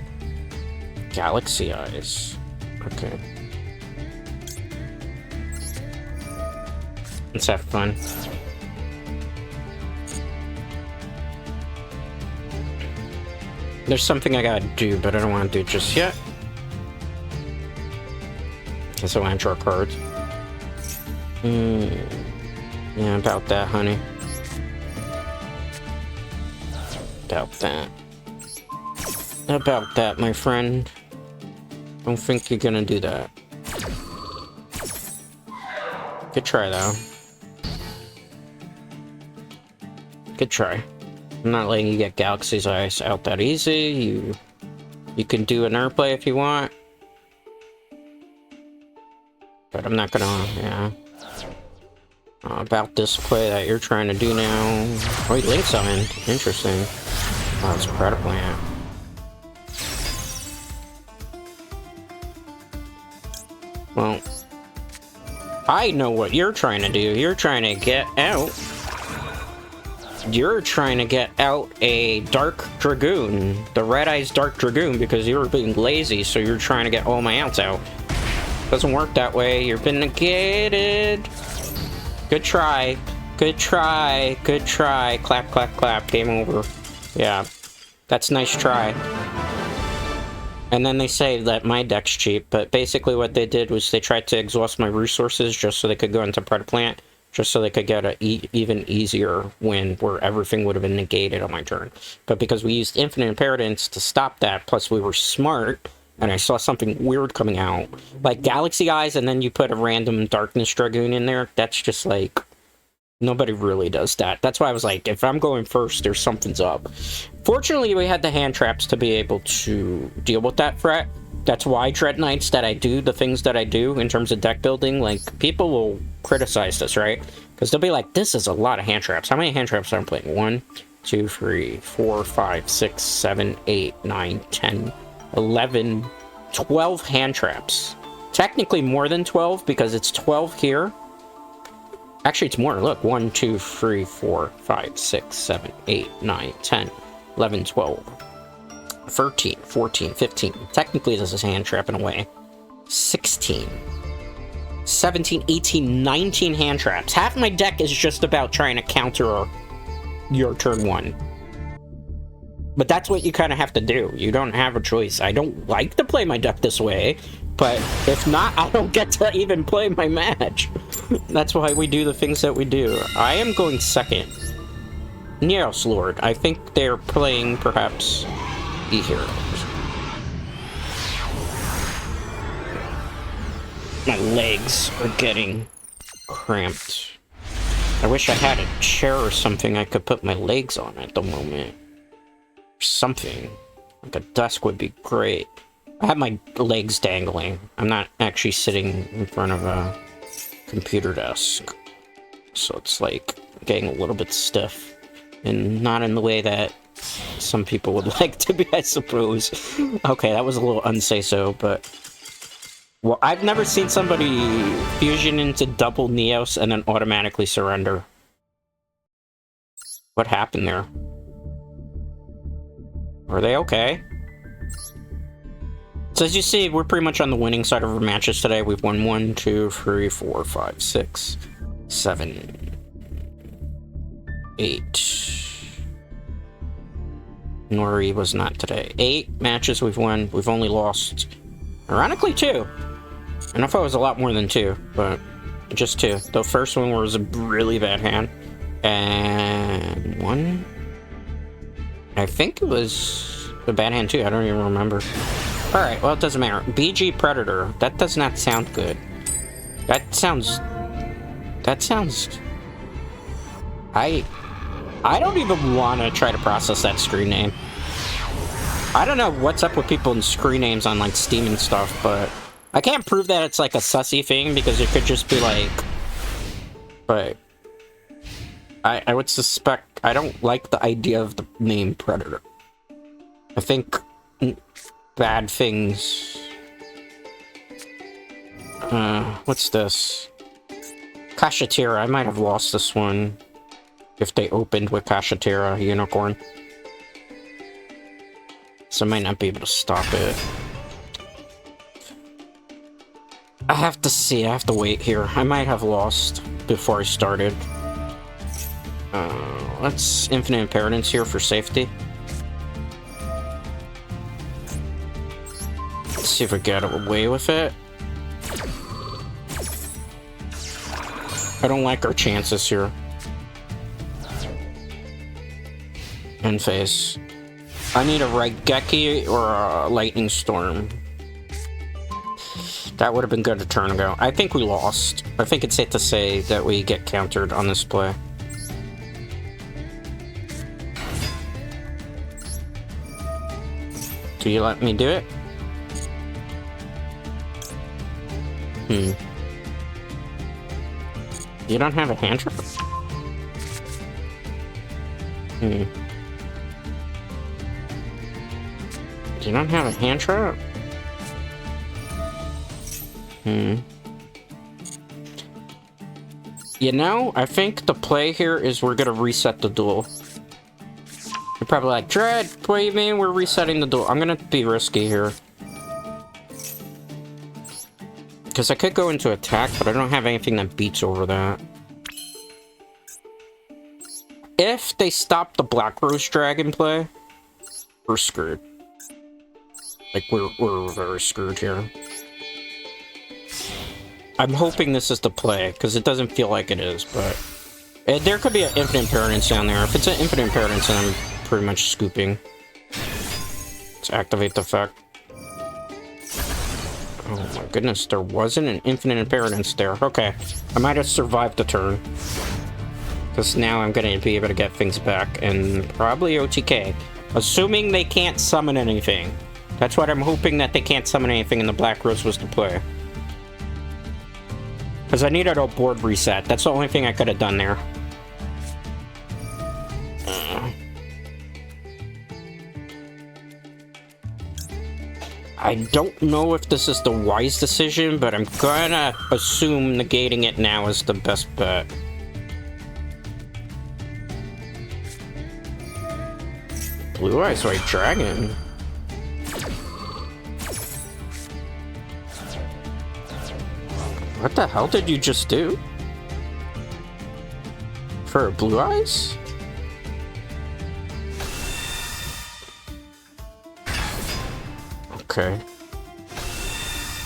Galaxy eyes. Okay. Let's have fun. There's something I gotta do, but I don't want to do it just yet. Okay, so I draw cards. Yeah, about that, honey. About that. About that, my friend. Don't think you're gonna do that. Good try, though. Good try. I'm not letting you get Galaxy's Eyes out that easy. You can do an airplay if you want. But I'm not gonna, yeah. About this play that you're trying to do now. Oh, he Link summoned. Interesting. Oh, it's Predator Plant. Well, I know what you're trying to do. You're trying to get out. You're trying to get out a Dark Dragoon. The Red Eyes Dark Dragoon, because you were being lazy, so you're trying to get all my outs out. Doesn't work that way. You've been negated. Good try. Good try. Good try. Clap, clap, clap. Game over. Yeah. That's a nice try. And then they say that my deck's cheap, but basically what they did was they tried to exhaust my resources just so they could go into Predator Plant, just so they could get an even easier win where everything would have been negated on my turn. But because we used Infinite Impertinence to stop that, plus we were smart, and I saw something weird coming out, like Galaxy Eyes, and then you put a random Darkness Dragoon in there, that's just like, nobody really does that. That's why I was like, if I'm going first, there's something's up. Fortunately, we had the hand traps to be able to deal with that threat. That's why Dread Knights that I do, the things that I do in terms of deck building, like, people will criticize this, right? Because they'll be like, this is a lot of hand traps. How many hand traps am I playing? 1, 2, 3, 4, 5, 6, 7, 8, 9, 10, 11, 12 hand traps. Technically more than 12 because it's 12 here. Actually, it's more. Look, 1, 2, 3, 4, 5, 6, 7, 8, 9, 10, 11, 12, 13, 14, 15. Technically, this is hand trap in a way. 16, 17, 18, 19 hand traps. Half my deck is just about trying to counter your turn 1. But that's what you kind of have to do. You don't have a choice. I don't like to play my deck this way, but if not, I don't get to even play my match. That's why we do the things that we do. I am going second. Neos Lord. I think they're playing, perhaps, E-Heroes. My legs are getting cramped. I wish I had a chair or something I could put my legs on at the moment. Something. Like a desk would be great. I have my legs dangling. I'm not actually sitting in front of a computer desk. So it's like getting a little bit stiff. And not in the way that some people would like to be, I suppose. Okay, that was a little unsay-so, but... Well, I've never seen somebody fusion into double Neos and then automatically surrender. What happened there? Are they okay? So as you see, we're pretty much on the winning side of our matches today. We've won 1, 2, 3, 4, 5, 6, 7, 8. Nori was not today. 8 matches we've won. We've only lost, ironically, 2. And I thought it was a lot more than 2, but just 2. The first one was a really bad hand. And 1, I think it was a bad hand too. I don't even remember. Alright, well, it doesn't matter. BG Predator. That does not sound good. That sounds... I don't even want to try to process that screen name. I don't know what's up with people in screen names on, like, Steam and stuff, but... I can't prove that it's, like, a sussy thing, because it could just be, like... But... I would suspect... I don't like the idea of the name Predator. I think... bad things... what's this? Kashatira. I might have lost this one. If they opened with Kashatira Unicorn. So I might not be able to stop it. I have to see. I have to wait here. I might have lost before I started. Let's Infinite Impermanence here for safety. Let's see if we get away with it. I don't like our chances here. End phase. I need a Raigeki or a Lightning Storm. That would have been good a turn ago. I think we lost. I think it's safe to say that we get countered on this play. Do you let me do it? You don't have a hand trap? You don't have a hand trap? You know, I think the play here is we're gonna reset the duel. You're probably like, Dread, what do you mean we're resetting the duel? I'm gonna be risky here. Because I could go into attack, but I don't have anything that beats over that. If they stop the Black Rose Dragon play, we're screwed. Like, we're very screwed here. I'm hoping this is the play, because it doesn't feel like it is, but... there could be an Infinite Impermanence down there. If it's an Infinite Impermanence, then I'm pretty much scooping. Let's activate the effect. Oh my goodness, there wasn't an Infinite Impermanence there. Okay, I might have survived the turn. Because now I'm going to be able to get things back, and probably OTK. Assuming they can't summon anything. That's what I'm hoping, that they can't summon anything and the Black Rose was the play. Because I needed a board reset. That's the only thing I could have done there. I don't know if this is the wise decision, but I'm gonna assume negating it now is the best bet. Blue Eyes White Dragon. What the hell did you just do? For Blue Eyes? Okay.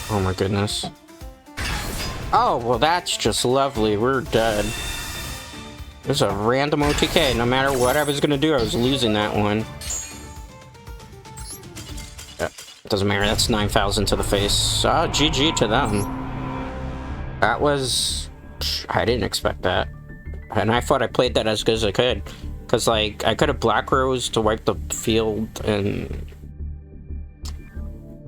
Oh my goodness. Oh, well that's just lovely. We're dead. There's a random OTK. No matter what I was gonna do, I was losing that one. Doesn't matter. That's 9,000 to the face. GG to them. That was... I didn't expect that. And I thought I played that as good as I could. Because, like, I could have Black Rose to wipe the field, and...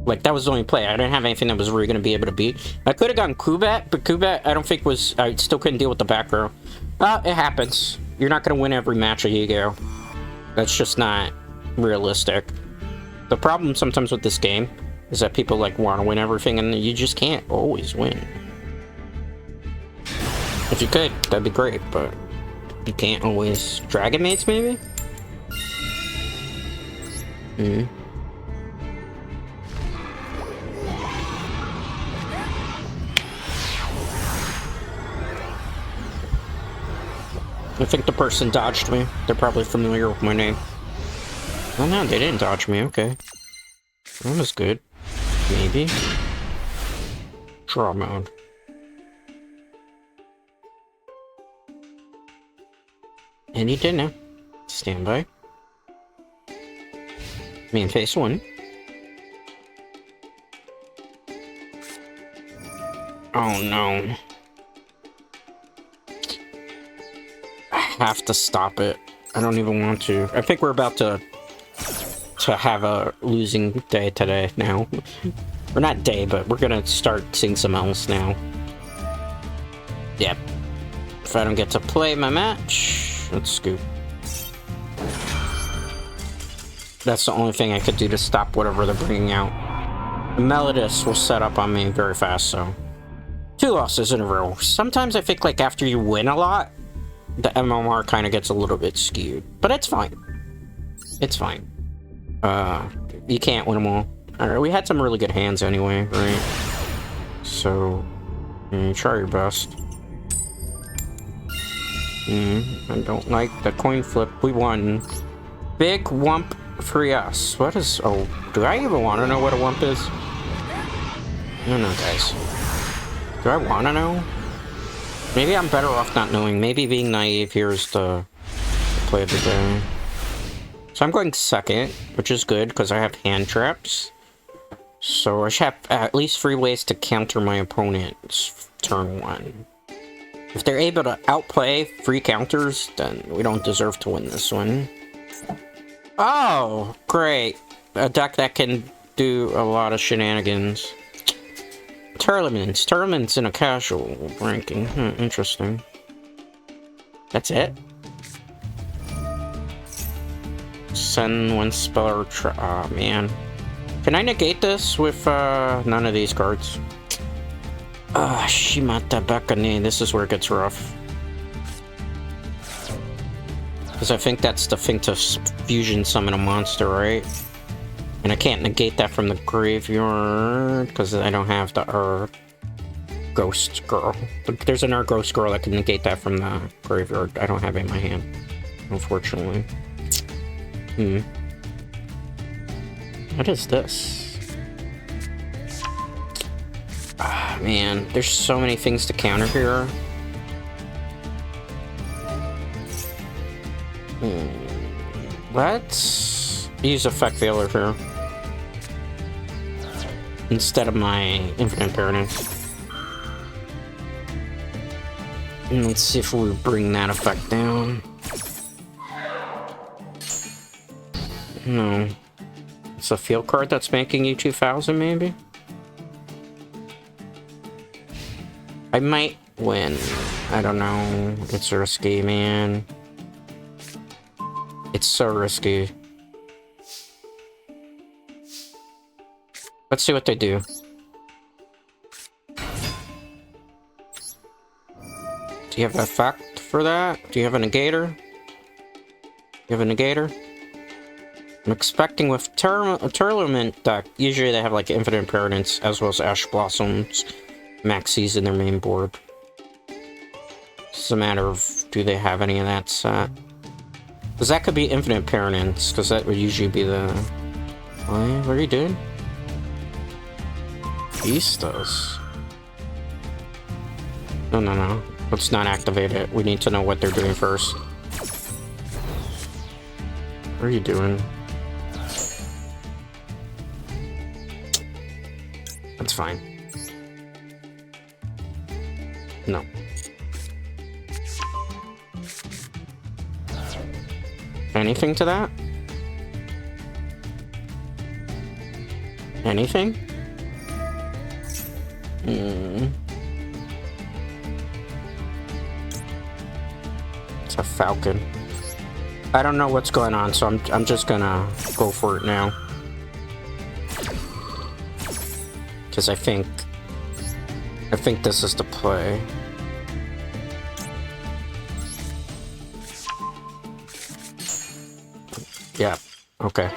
Like, that was the only play. I didn't have anything that was really going to be able to beat. I could have gone Kubat, but Kubat I don't think was... I still couldn't deal with the back row. It happens. You're not going to win every match of Yugioh. That's just not realistic. The problem sometimes with this game is that people, like, want to win everything, and you just can't always win. If you could, that'd be great, but you can't always. Dragon Mates, maybe? I think the person dodged me. They're probably familiar with my name. Oh no, they didn't dodge me, okay. That was good. Maybe. Draw mode. And he did now. Stand by. Main phase 1. Oh no. I have to stop it. I don't even want to. I think we're about to have a losing day today now. Or not day, but we're gonna start seeing some else now. Yep. If I don't get to play my match, let's scoop. That's the only thing I could do to stop whatever they're bringing out. The Melodus will set up on me very fast, so. 2 losses in a row. Sometimes I think, like, after you win a lot, the MMR kind of gets a little bit skewed. But it's fine. It's fine. You can't win them all. Alright, we had some really good hands anyway, right? So, try your best. I don't like the coin flip. We won. Big wump free us. What is... Oh, do I even want to know what a wump is? I don't know, guys. Do I want to know? Maybe I'm better off not knowing. Maybe being naive here is the play of the day. So I'm going second, which is good because I have hand traps. So I should have at least 3 ways to counter my opponent's turn 1. If they're able to outplay 3 counters, then we don't deserve to win this one. Oh, great. A deck that can do a lot of shenanigans. Tournaments. Tournaments in a casual ranking. Interesting. That's it? Send 1 spell or oh man. Can I negate this with none of these cards? Ah, Shimata Bakane. This is where it gets rough. Because I think that's the thing to fusion summon a monster, right? And I can't negate that from the graveyard because I don't have the Ghost Girl. There's an Ghost Girl that can negate that from the graveyard. I don't have it in my hand, unfortunately. What is this? Ah, man. There's so many things to counter here. Let's use Effect Veiler here. Instead of my Infinite Paradise. And let's see if we bring that effect down. No. It's a field card that's making you 2,000, maybe? I might win. I don't know. It's risky, man. It's so risky. Let's see what they do. Do you have an effect for that? Do you have a negator? You have a negator? I'm expecting with Tournament deck, usually they have like Infinite Paradise as well as Ash Blossoms maxis in their main board. It's a matter of do they have any of that set? Because that could be Infinite Paradise, because that would usually be the... What are you doing? Beast does. No. Let's not activate it. We need to know what they're doing first. What are you doing? That's fine. No. Anything to that? Anything? It's a falcon. I don't know what's going on, so I'm just gonna go for it now. Because I think this is the play. Yeah, okay.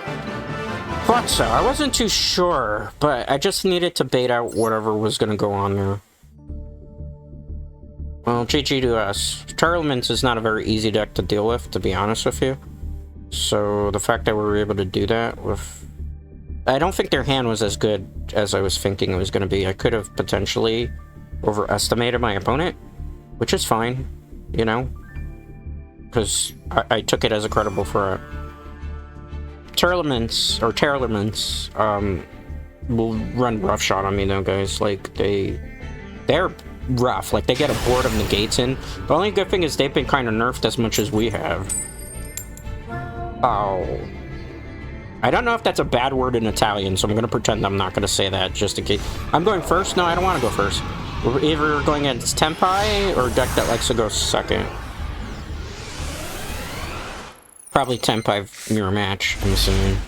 Thought so. I wasn't too sure, but I just needed to bait out whatever was gonna go on there. Well, GG to us. Tournaments is not a very easy deck to deal with, to be honest with you. So the fact that we were able to do that with... I don't think their hand was as good as I was thinking it was going to be. I could have potentially overestimated my opponent, which is fine, you know? Because I took it as a credible threat. Tournaments will run roughshod on me though, guys. Like, they're rough. Like, they get a board of negates in. The only good thing is they've been kind of nerfed as much as we have. Oh. I don't know if that's a bad word in Italian, so I'm gonna pretend I'm not gonna say that, just in case. I'm going first? No, I don't want to go first. We're either going against Tenpai, or a deck that likes to go second. Probably Tenpai mirror match, I'm assuming.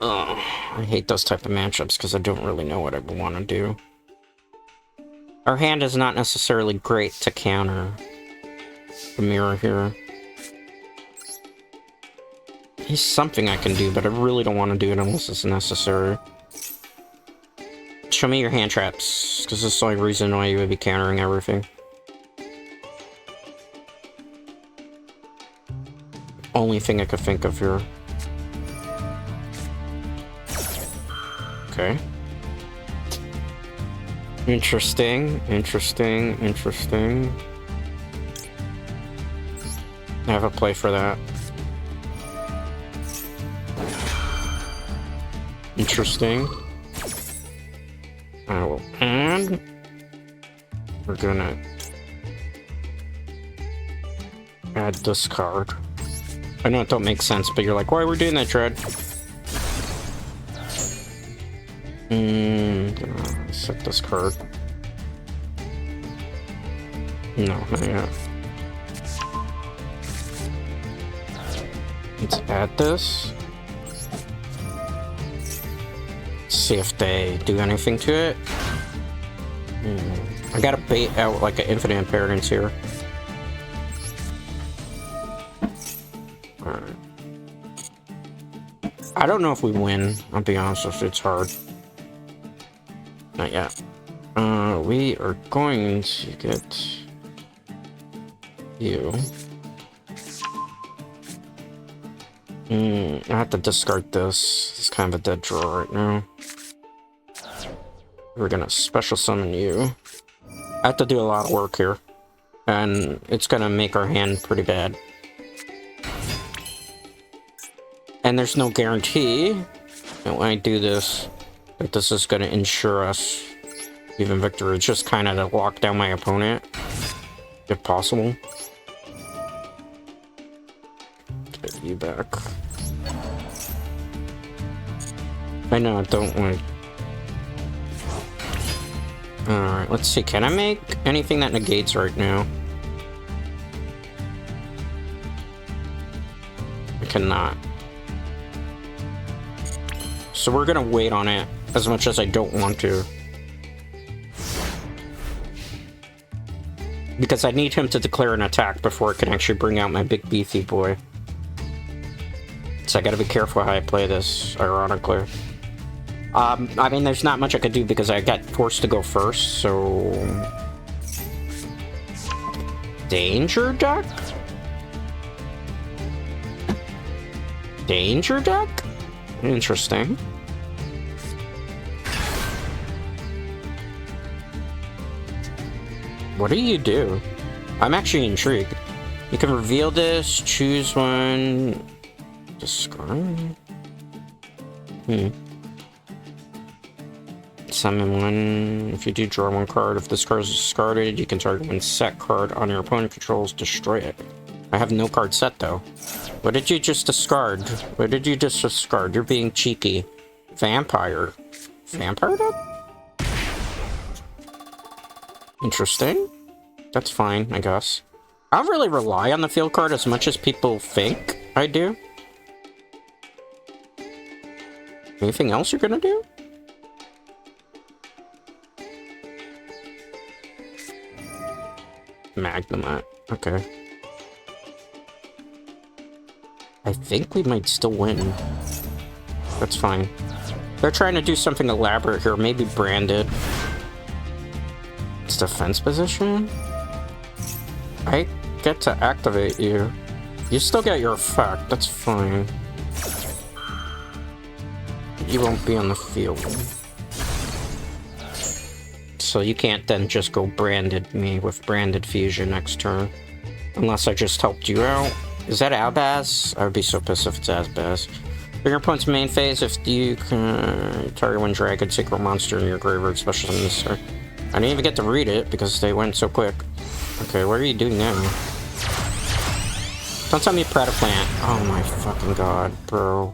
Oh, I hate those type of matchups because I don't really know what I want to do. Our hand is not necessarily great to counter the mirror here. There's something I can do, but I really don't want to do it unless it's necessary. Show me your hand traps, because this is the only reason why you would be countering everything. Only thing I could think of here. Okay. Interesting, interesting, interesting. I have a play for that. Interesting. And we're gonna add this card. I know it don't make sense, but you're like, why are we doing that, Dread? Set this card. No, not yet. Let's add this. See if they do anything to it. I gotta bait out like an infinite inheritance here. Alright. I don't know if we win, I'll be honest with you, it's hard. Not yet. We are going to get you. I have to discard this. It's kind of a dead draw right now. We're gonna special summon you. I have to do a lot of work here. And it's gonna make our hand pretty bad. And there's no guarantee that when I do this, that this is gonna ensure us even victory. It's just kind of to lock down my opponent, if possible. Get you back. I know I don't want. Alright, let's see. Can I make anything that negates right now? I cannot. So we're gonna wait on it as much as I don't want to. Because I need him to declare an attack before I can actually bring out my big beefy boy. So I gotta be careful how I play this, ironically. I mean, there's not much I could do because I got forced to go first, so... Danger Duck? Danger Duck? Interesting. What do you do? I'm actually intrigued. You can reveal this, choose one... Discard? Summon one. If you do, draw one card. If this card is discarded, you can target one set card on your opponent controls, destroy it. I have no card set, though. What did you just discard? What did you just discard? You're being cheeky. Vampire. Vampire deck? Interesting. That's fine, I guess. I don't really rely on the field card as much as people think I do. Anything else you're gonna do? Magnemite. Okay. I think we might still win. That's fine. They're trying to do something elaborate here, maybe branded. It's defense position? I get to activate you. You still get your effect, that's fine. You won't be on the field. So you can't then just go branded me with branded fusion next turn. Unless I just helped you out. Is that Albaz? I would be so pissed if it's Albaz. Your opponent's main phase, if you can target one dragon, secret monster in your graveyard, special summon this turn. I didn't even get to read it because they went so quick. Okay, what are you doing now? Don't tell me Predaplant. Oh my fucking god, bro.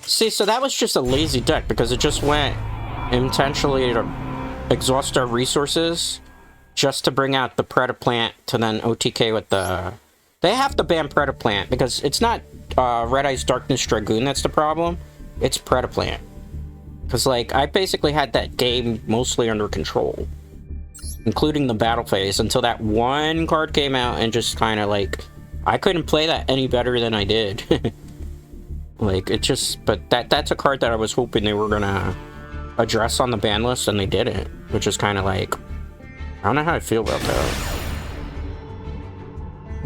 See, so that was just a lazy deck because it just went intentionally to exhaust our resources just to bring out the Predaplant to then OTK with the... They have to ban Predaplant because it's not Red Eye's Darkness Dragoon that's the problem. It's Predaplant. Because, like, I basically had that game mostly under control. Including the battle phase until that one card came out and just kind of, like... I couldn't play that any better than I did. Like, it just... But that's a card that I was hoping they were gonna address on the ban list, and they didn't. Which is kind of like... I don't know how I feel about that.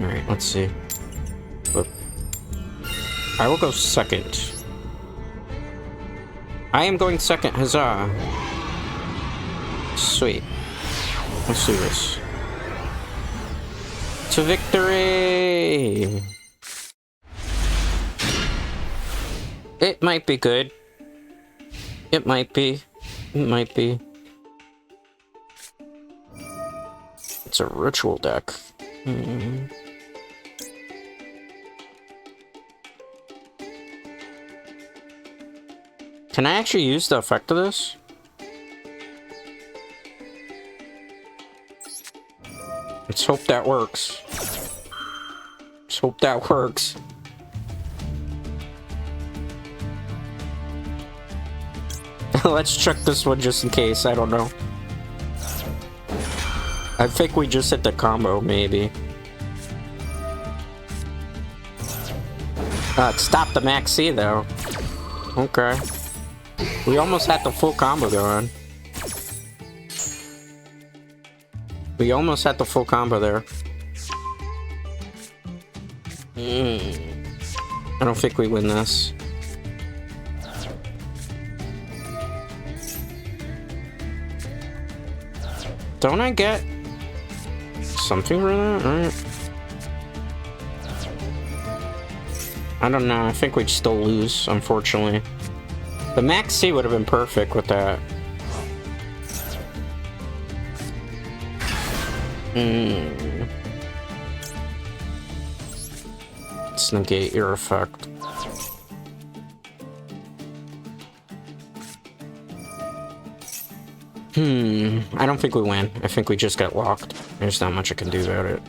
Alright, let's see. Look. I will go second. I am going second, huzzah! Sweet. Let's do this. To victory! It might be good. It might be. It might be. It's a ritual deck. Can I actually use the effect of this? Let's hope that works. Let's hope that works. Let's check this one just in case, I don't know. I think we just hit the combo, maybe. It stopped the Max C, though. Okay. We almost had the full combo going. We almost had the full combo there. I don't think we win this. Don't I get something for that? Alright. I don't know. I think we'd still lose, unfortunately. The Max C would have been perfect with that. Let's negate your effect. I don't think we win. I think we just got locked. There's not much I can do about it.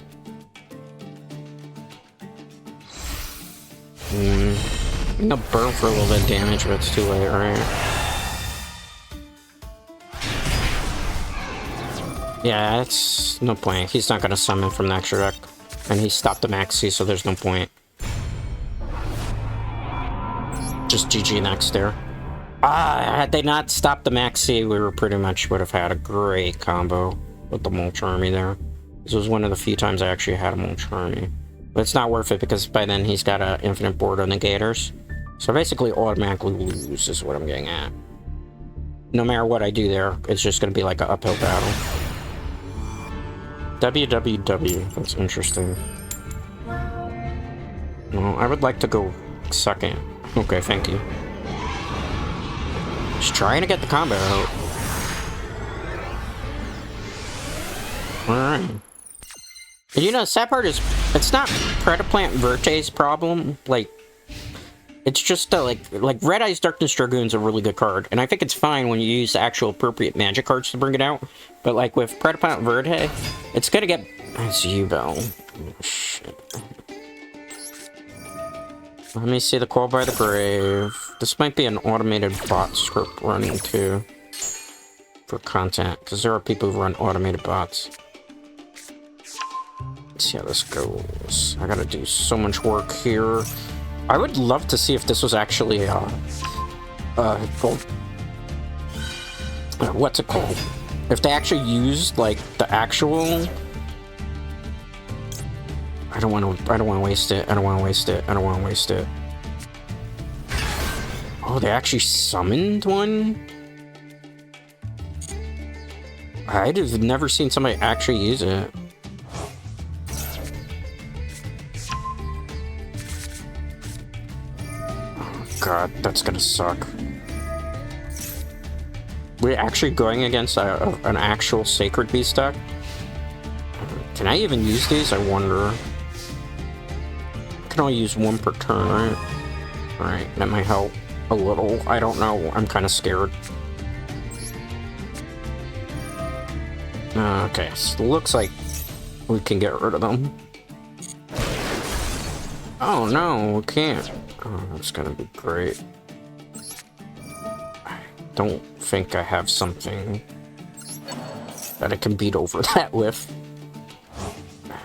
I'm gonna burn for a little bit of damage, but it's too late, right? Yeah, that's no point. He's not gonna summon from the extra deck. And he stopped the Maxi, so there's no point. Just GG next there. Had they not stopped the Maxi, we were pretty much would have had a great combo with the Mulch Army there. This was one of the few times I actually had a Mulch Army. But it's not worth it because by then he's got an infinite board on negators. So basically automatically lose is what I'm getting at. No matter what I do there, it's just going to be like an uphill battle. WWW, that's interesting. Well, I would like to go second. Okay, thank you. Just trying to get the combo out. Alright. And you know, the sad part is, it's not Predaplant Verte's problem. Like, it's just like Red Eye's Darkness Dragoon's a really good card, and I think it's fine when you use the actual appropriate magic cards to bring it out. But like with Predaplant Verte, it's gonna get... It's Yugioh. Oh, shit. Let me see the Call by the Grave. This might be an automated bot script running too. For content, because there are people who run automated bots. Let's see how this goes. I gotta do so much work here. I would love to see if this was actually, what's it called? If they actually used, like, the actual... I don't want to waste it. I don't want to waste it. I don't want to waste it. Oh, they actually summoned one? I'd have never seen somebody actually use it. Oh, God, that's gonna suck. We're actually going against an actual Sacred Beast deck? Can I even use these? I wonder. I can only use one per turn, right? Alright, that might help a little. I don't know. I'm kind of scared. Okay, so it looks like we can get rid of them. Oh no, we can't. Oh, that's gonna be great. I don't think I have something that I can beat over that with.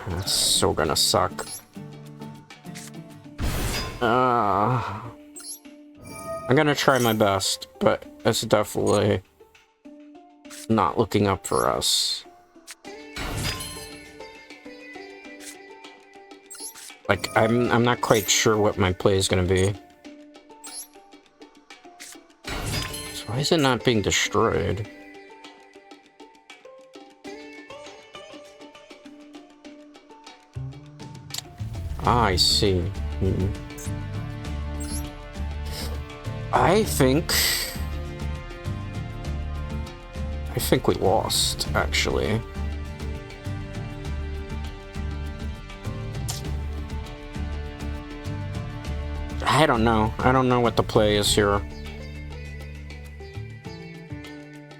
That's so gonna suck. I'm gonna try my best, but it's definitely not looking up for us. Like, I'm not quite sure what my play is gonna be. So why is it not being destroyed? Ah, I see. I think we lost, actually. I don't know. I don't know what the play is here.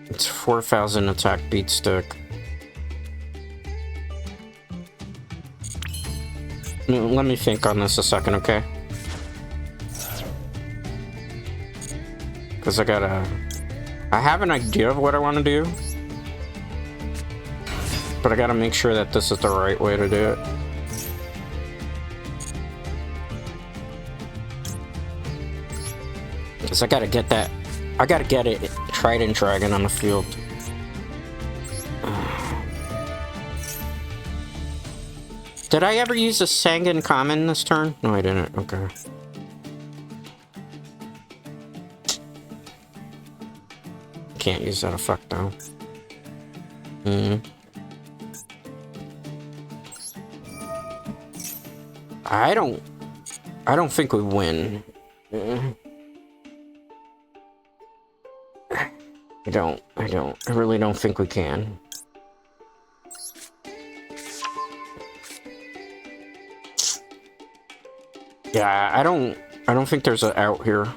It's 4,000 attack beat stick. Let me think on this a second, okay? Because I have an idea of what I want to do. But I gotta make sure that this is the right way to do it. Because I gotta get that. I gotta get it Trident Dragon on the field. Did I ever use a Sangan common this turn? No, I didn't. Okay. Can't use that effect though. I don't think we win. I really don't think we can. Yeah, I don't think there's an out here.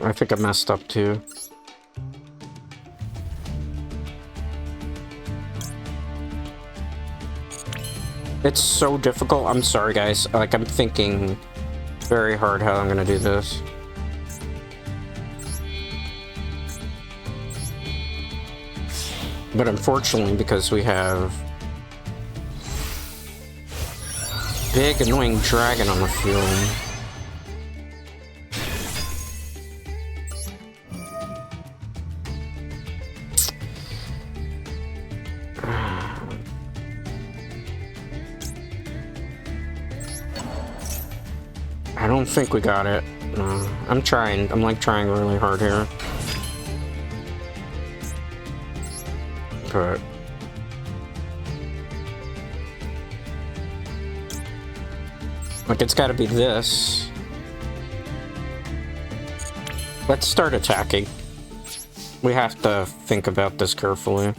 I think I messed up too. It's so difficult. I'm sorry, guys. Like, I'm thinking very hard how I'm gonna do this. But unfortunately, because we have big annoying dragon on the field. I don't think we got it. No, I'm trying. I'm like trying really hard here. But like, it's got to be this. Let's start attacking. We have to think about this carefully.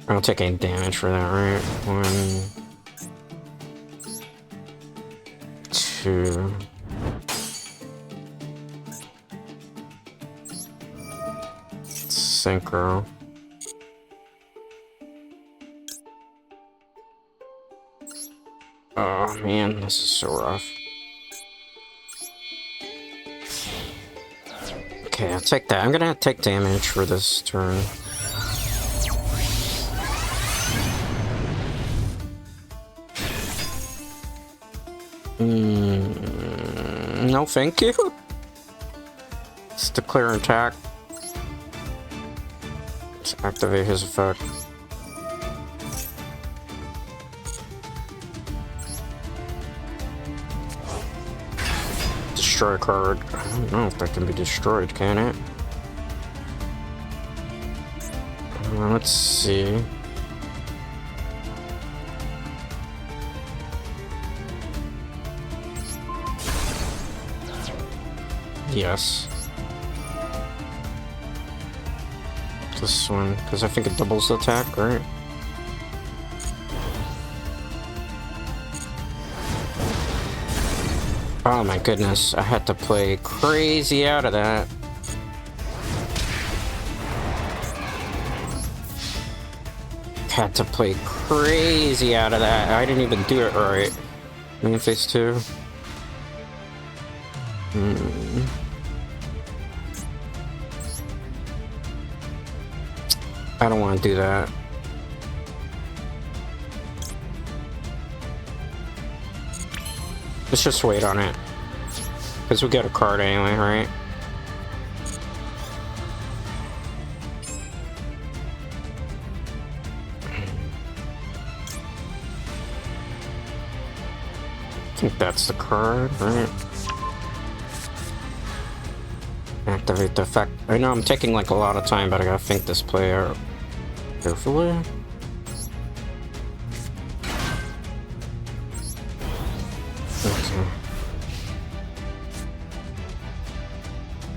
I don't take any damage for that, right? 1, 2. Synchro. Oh man, this is so rough. Okay, I'll take that. I'm gonna take damage for this turn. No, thank you. Let's declare attack. Let's activate his effect. Destroy a card. I don't know if that can be destroyed, can it? Let's see. Yes. This one, because I think it doubles the attack, right? Oh my goodness, I had to play crazy out of that. Had to play crazy out of that. I didn't even do it right. Main phase 2. I don't want to do that. Let's just wait on it. Because we get a card anyway, right? I think that's the card, right? Activate the effect. I know I'm taking like a lot of time, but I gotta think this play out carefully. Okay.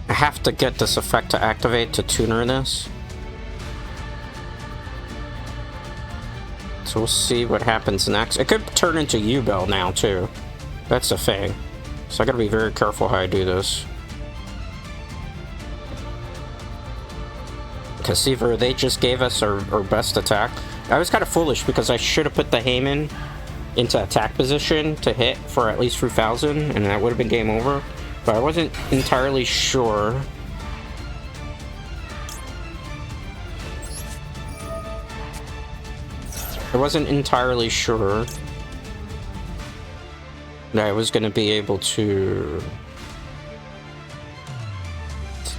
I have to get this effect to activate to tuner this. So we'll see what happens next. It could turn into Yugioh now too. That's the thing. So I gotta be very careful how I do this. Because either they just gave us our best attack. I was kind of foolish because I should have put the Heyman into attack position to hit for at least 3,000 and that would have been game over. But I wasn't entirely sure. I wasn't entirely sure that I was going to be able to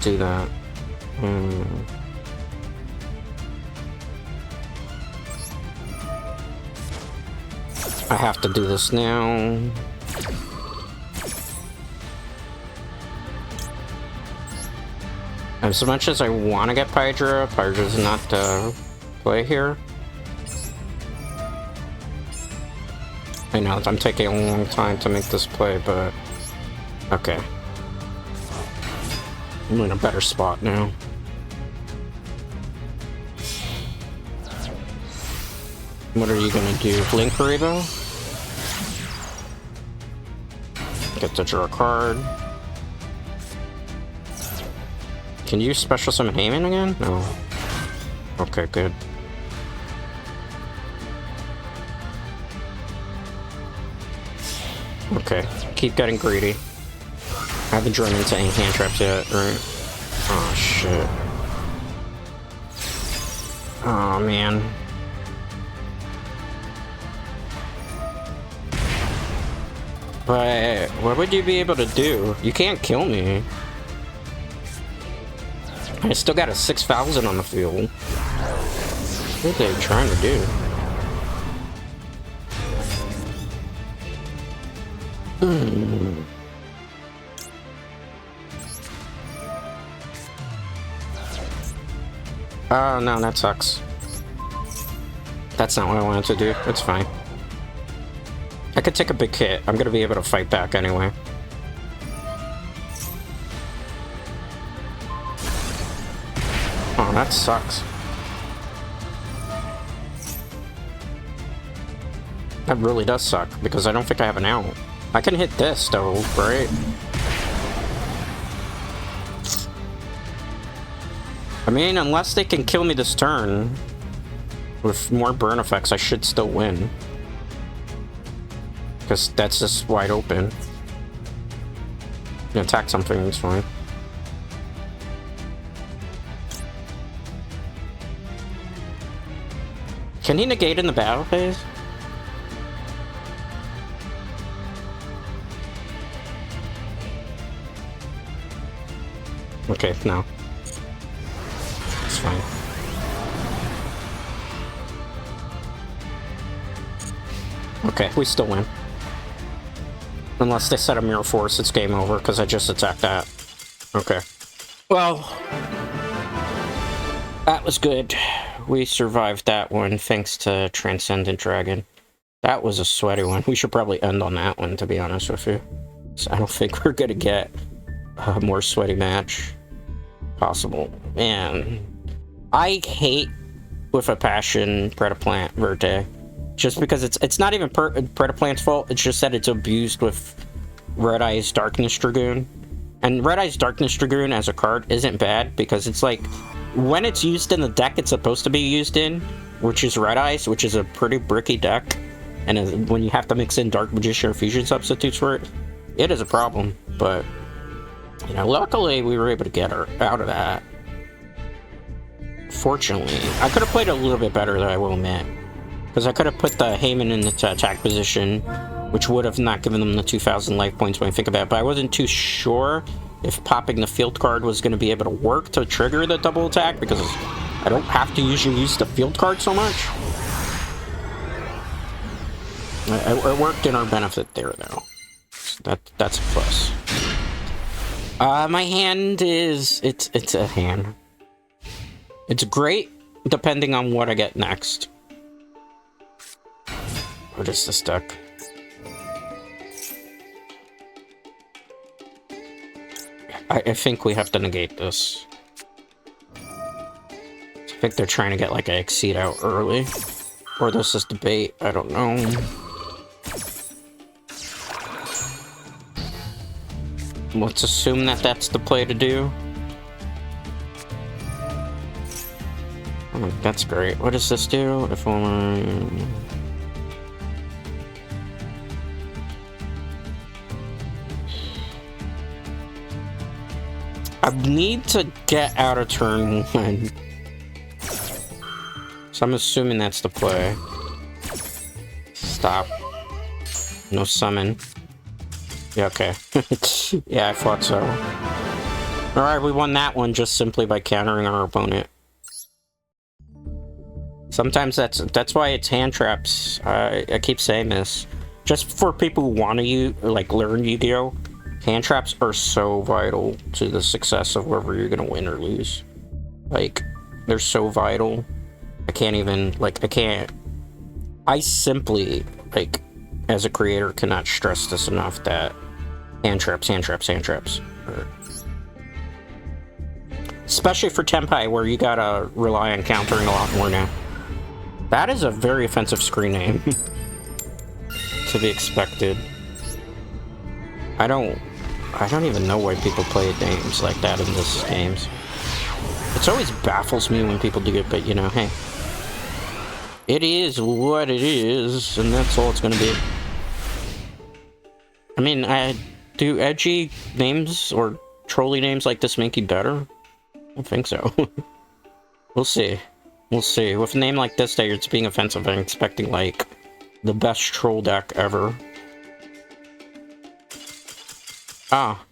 do that. I have to do this now. As much as I want to get Pydra's not the play here. I know I'm taking a long time to make this play, but okay. I'm in a better spot now. What are you gonna do? Blink Karibo? Get to draw a card. Can you special summon Heyman again? No. Okay, good. Okay, keep getting greedy. I haven't drawn into any hand traps yet, right? Oh shit. Oh man. But what would you be able to do? You can't kill me. I still got a 6,000 on the field. What are they trying to do? Oh no, that sucks. That's not what I wanted to do. It's fine. I could take a big hit. I'm gonna be able to fight back anyway. Oh, that sucks. That really does suck, because I don't think I have an out. I can hit this, though, right? I mean, unless they can kill me this turn, with more burn effects, I should still win. Because that's just wide open. You can attack something, it's fine. Can he negate in the battle phase? Okay, no. It's fine. Okay, we still win. Unless they set a Mirror Force, it's game over, because I just attacked that. Okay. Well, that was good. We survived that one, thanks to Transcendent Dragon. That was a sweaty one. We should probably end on that one, to be honest with you. So I don't think we're gonna get a more sweaty match possible. Man, I hate with a passion Predaplant Verte. Just because it's not even Predaplant's fault, it's just that it's abused with Red Eye's Darkness Dragoon. And Red Eye's Darkness Dragoon as a card isn't bad, because it's like, when it's used in the deck it's supposed to be used in, which is Red Eyes, which is a pretty bricky deck, and when you have to mix in Dark Magician or Fusion substitutes for it, it is a problem. But, you know, luckily we were able to get her out of that. Fortunately, I could have played a little bit better, though, I will admit. Because I could have put the Heyman in the attack position, which would have not given them the 2,000 life points when I think about it, but I wasn't too sure if popping the field card was going to be able to work to trigger the double attack, because I don't have to usually use the field card so much. It worked in our benefit there, though. So that's a plus. My hand is... It's a hand. It's great, depending on what I get next. What is this deck? I think we have to negate this. I think they're trying to get like a Exceed out early. Or this is debate, I don't know. Let's assume that that's the play to do. Oh, that's great. What does this do? If only... I need to get out of turn 1. So I'm assuming that's the play. Stop. No summon. Yeah, okay. Yeah, I thought so. Alright, we won that one just simply by countering our opponent. Sometimes that's why it's hand traps. I keep saying this. Just for people who want to learn Yu-Gi-Oh! Hand traps are so vital to the success of whether you're gonna win or lose. Like, they're so vital. I can't even, I simply, as a creator, cannot stress this enough that hand traps. Especially for Tenpai, where you gotta rely on countering a lot more now. That is a very offensive screen name. To be expected. I don't even know why people play names like that in these games. It always baffles me when people do it, but you know, hey. It is what it is, and that's all it's gonna be. I mean, do edgy names or trolly names like this make you better? I don't think so. We'll see. We'll see. With a name like this that it's being offensive, I'm expecting, like, the best troll deck ever. Ah.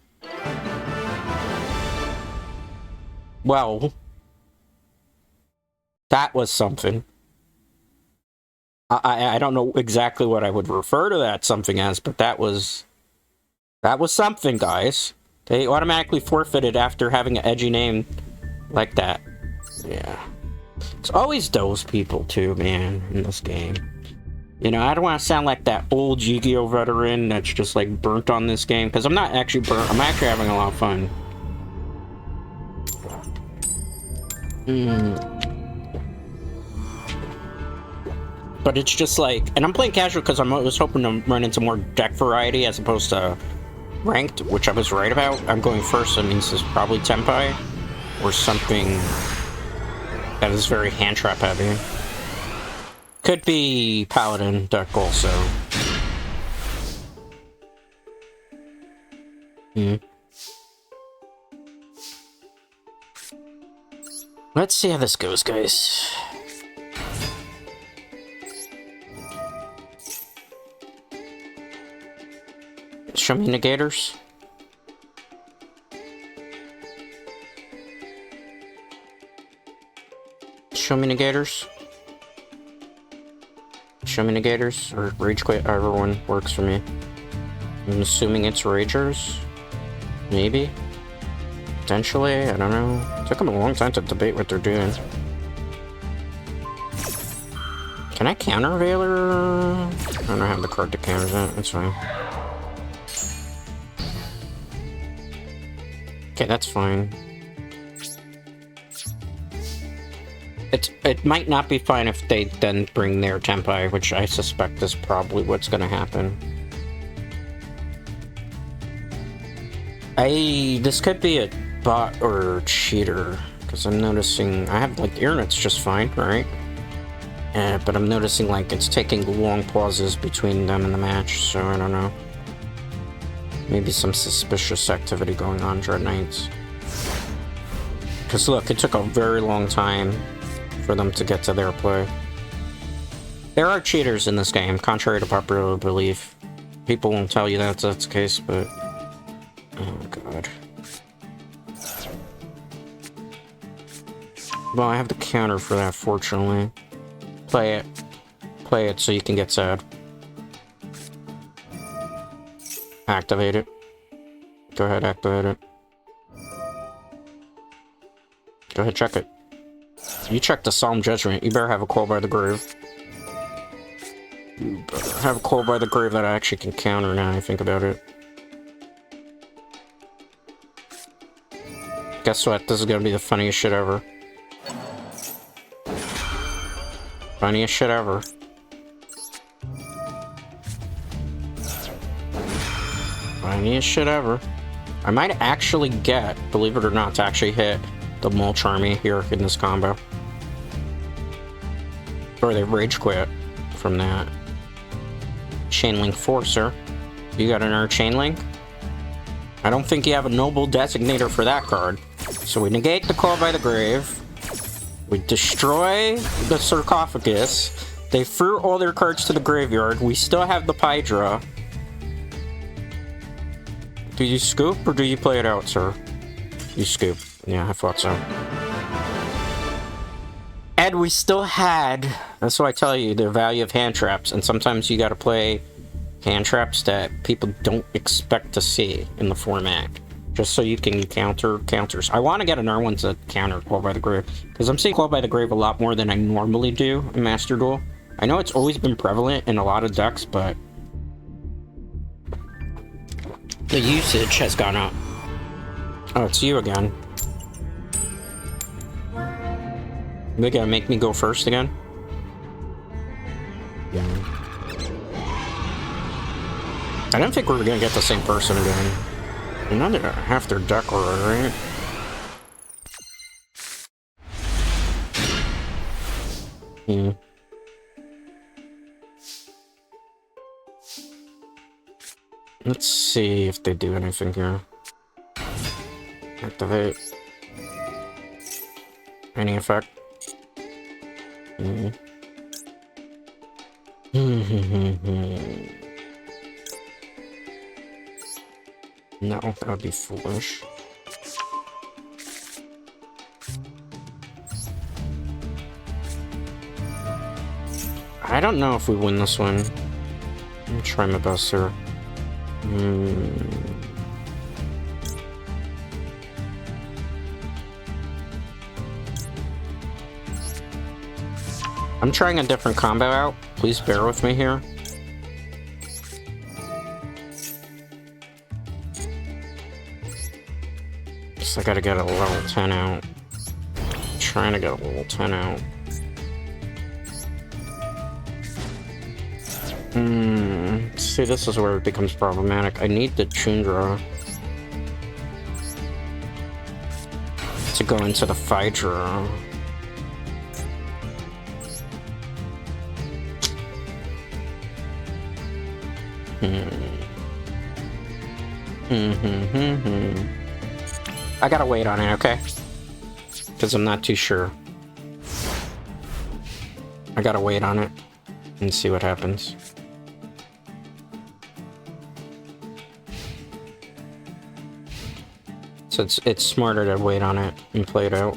Well. That was something. I don't know exactly what I would refer to that something as, but that was something, guys. They automatically forfeited after having an edgy name like that. Yeah. It's always those people, too, man, in this game. You know, I don't want to sound like that old Yu-Gi-Oh! Veteran that's just, like, burnt on this game, because I'm not actually burnt. I'm actually having a lot of fun. But it's just like... And I'm playing casual because I was hoping to run into more deck variety as opposed to ranked, which I was right about. I'm going first, that means it's probably Tenpai. Or something that is very hand trap heavy. Could be Paladin deck also. Let's see how this goes, guys. Show me negators. Show me negators. Show me negators, or rage quit, either one works for me. I'm assuming it's ragers. Maybe. Potentially, I don't know. It took them a long time to debate what they're doing. Can I counter Veiler? I don't have the card to counter that, that's fine. Okay, that's fine. It might not be fine if they then bring their Tenpai, which I suspect is probably what's gonna happen. This could be a bot or cheater, because I'm noticing I have like internet's just fine, right? But I'm noticing like it's taking long pauses between them and the match, so I don't know. Maybe some suspicious activity going on Dread Knights. Because look, it took a very long time for them to get to their play. There are cheaters in this game, contrary to popular belief. People won't tell you that's the case, but... Oh god. Well, I have the counter for that, fortunately. Play it. Play it so you can get sad. Activate it. Go ahead, activate it. Go ahead, check it. You check the Solemn Judgment, you better have a Call by the Grave. You better have a Call by the Grave that I actually can counter now I think about it. Guess what? This is gonna be the funniest shit ever. Funniest shit ever. Funniest shit ever. I might actually get, believe it or not, to actually hit the Mulch Army here in this combo. Or they rage quit from that. Chainlink Forcer. You got another Chainlink? I don't think you have a Noble Designator for that card. So we negate the Call by the Grave. We destroy the Sarcophagus. They threw all their cards to the graveyard. We still have the Pydra. Do you scoop or do you play it out, sir? You scoop. Yeah, I thought so. And we still had... That's why I tell you, the value of hand traps. And sometimes you gotta play hand traps that people don't expect to see in the format. Just so you can counter counters. I want to get another one to counter Call by the Grave. Because I'm seeing Call by the Grave a lot more than I normally do in Master Duel. I know it's always been prevalent in a lot of decks, but... the usage has gone up. Oh, it's you again. They gotta make me go first again? Yeah. I didn't think we were gonna get the same person again. Another half their deck already, right? Hmm. Let's see if they do anything here. Activate. Any effect? No, that would be foolish. I don't know if we win this one. I'm trying my best here. I'm trying a different combo out. Please bear with me here. Guess I gotta get a level 10 out. I'm trying to get a level 10 out. See, this is where it becomes problematic. I need the Chundra to go into the Phaedra. I gotta wait on it, okay? Because I'm not too sure. I gotta wait on it and see what happens. So it's smarter to wait on it and play it out.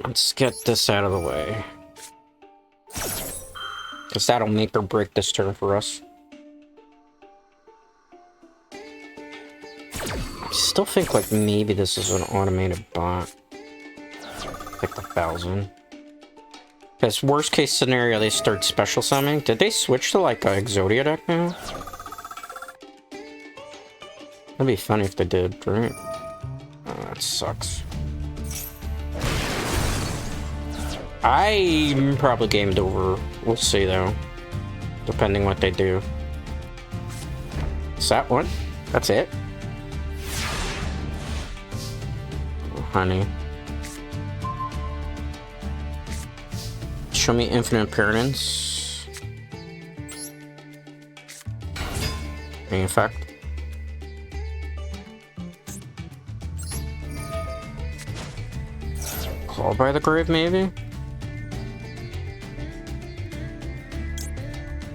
Let's get this out of the way. Because that'll make or break this turn for us. I still think, like, maybe this is an automated bot. Like the 1,000. Because worst case scenario, they start special summoning. Did they switch to, like, a Exodia deck now? That'd be funny if they did, right? Oh, that sucks. I'm probably gamed over. We'll see, though. Depending what they do. Is that one? That's it? Oh, honey. Show me infinite appearance. Main effect. Call by the grave, maybe?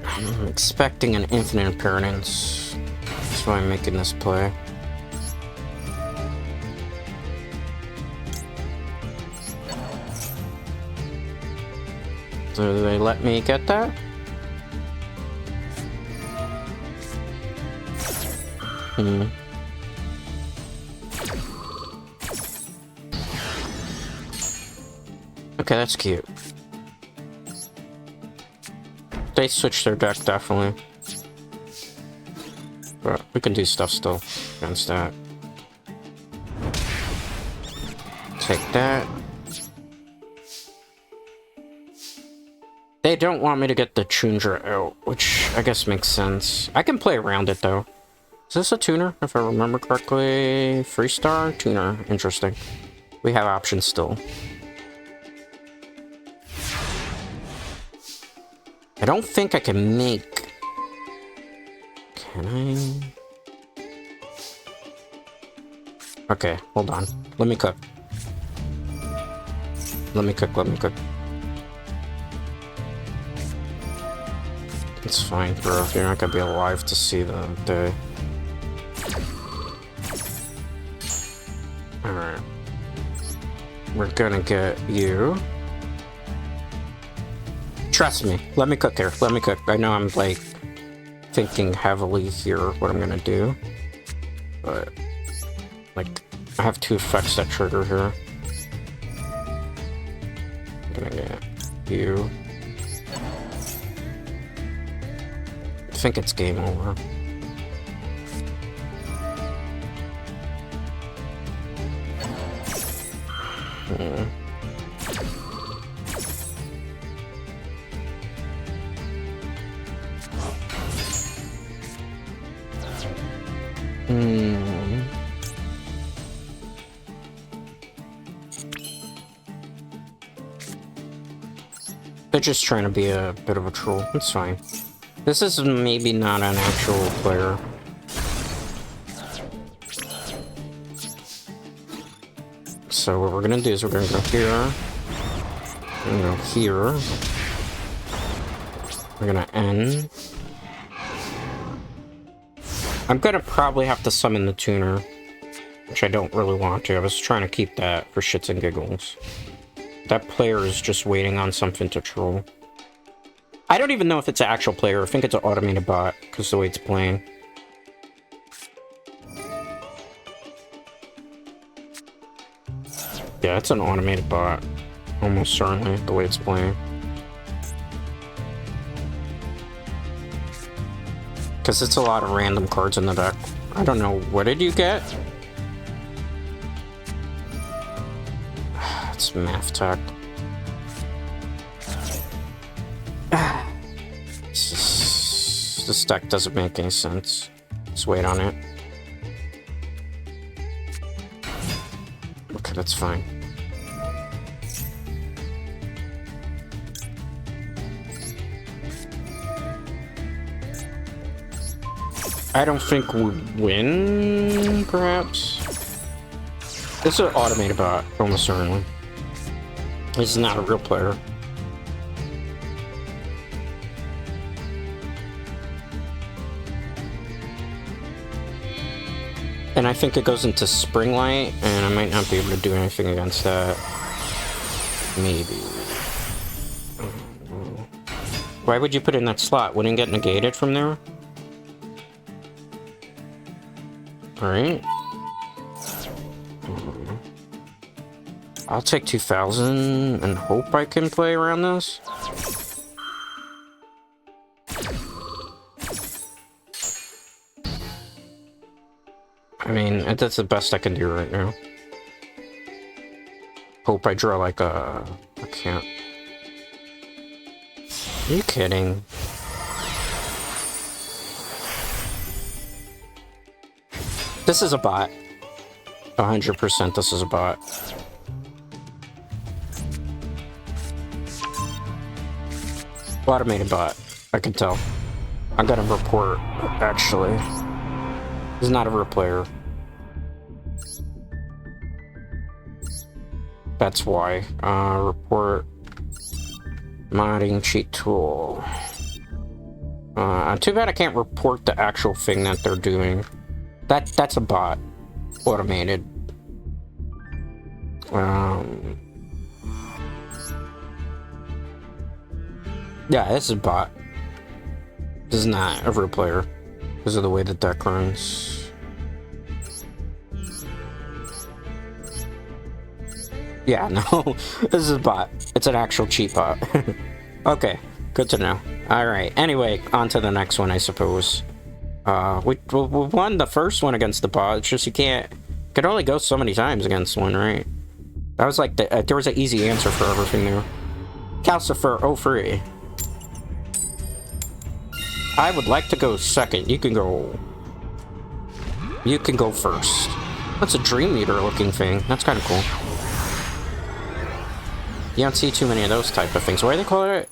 I'm expecting an infinite appearance. That's why I'm making this play. Do they let me get that? Okay, that's cute. They switched their deck, definitely. But we can do stuff still against that. Take that. They don't want me to get the Chundra out, which I guess makes sense. I can play around it, though. Is this a tuner, if I remember correctly? Freestar? Tuner. Interesting. We have options still. I don't think I can make... Can I? Okay, hold on. Let me cook. Let me cook. It's fine, bro. You're not gonna be alive to see the day. Alright. We're gonna get you. Trust me. Let me cook here. Let me cook. I know I'm, like, thinking heavily here what I'm gonna do. But, like, I have two effects that trigger here. I'm gonna get you. I think it's game over. They're just trying to be a bit of a troll. It's fine. This is maybe not an actual player. So what we're gonna do is we're gonna go here. We're gonna go here. We're gonna end. I'm gonna probably have to summon the tuner, which I don't really want to. I was trying to keep that for shits and giggles. That player is just waiting on something to troll. I don't even know if it's an actual player. I think it's an automated bot, because the way it's playing. Yeah, it's an automated bot. Almost certainly, the way it's playing. Because it's a lot of random cards in the deck. I don't know. What did you get? It's math tech. This deck doesn't make any sense. Let's wait on it. Okay, that's fine. I don't think we win, perhaps? This is an automated bot, almost certainly. This is not a real player. And I think it goes into Spring Light, and I might not be able to do anything against that. Maybe. Why would you put it in that slot? Wouldn't it get negated from there? Alright. I'll take 2,000 and hope I can play around this. I mean, that's the best I can do right now. Hope I draw like a... I can't. Are you kidding? This is a bot. 100% this is a bot. Automated bot. I can tell. I got a report, actually. He's not a real player. That's why. Report. Modding cheat tool. Too bad I can't report the actual thing that they're doing. That's a bot. Automated. Yeah, this is a bot. This is not a real player. Because of the way the deck runs. Yeah, no. This is a bot. It's an actual cheat bot. Okay, good to know. Alright, anyway, on to the next one, I suppose. We won the first one against the bot. It's just you could only go so many times against one, right? That was like, there was an easy answer for everything there. Calcifer 03. I would like to go second. You can go first. That's a Dream Eater looking thing. That's kind of cool. You don't see too many of those type of things. What do they call it?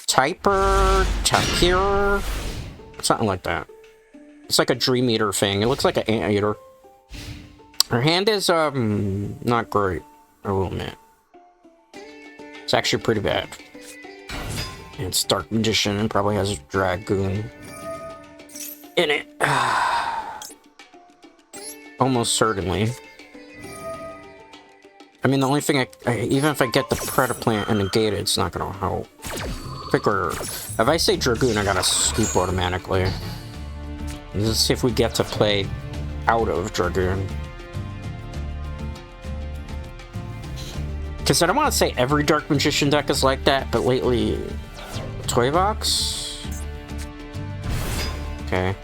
Typer? Tapir? Something like that. It's like a Dream Eater thing. It looks like an Anteater. Her hand is, not great. I will admit. It's actually pretty bad. It's Dark Magician and probably has a Dragoon in it. Almost certainly. I mean, the only thing even if I get the Predaplant and negate it, it's not gonna help. If I say Dragoon, I gotta scoop automatically. Let's see if we get to play out of Dragoon. Because I don't want to say every Dark Magician deck is like that, but lately... Toy box? Okay.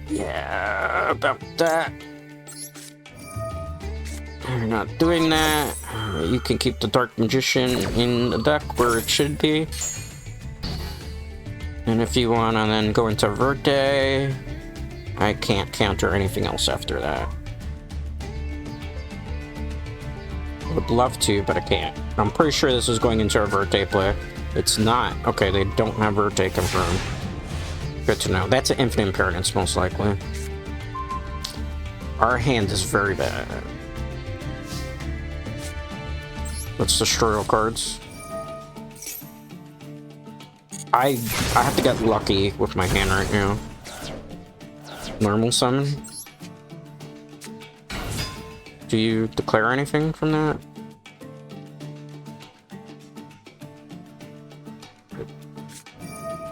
Yeah, about that. You're not doing that. You can keep the Dark Magician in the deck where it should be. And if you want to then go into Verte, I can't counter anything else after that. I would love to, but I can't. I'm pretty sure this is going into a Verte play. It's not. Okay, they don't have Verte confirmed. Good to know. That's an Infinite Impermanence, most likely. Our hand is very bad. Let's destroy all cards. I have to get lucky with my hand right now. Normal summon. Do you declare anything from that?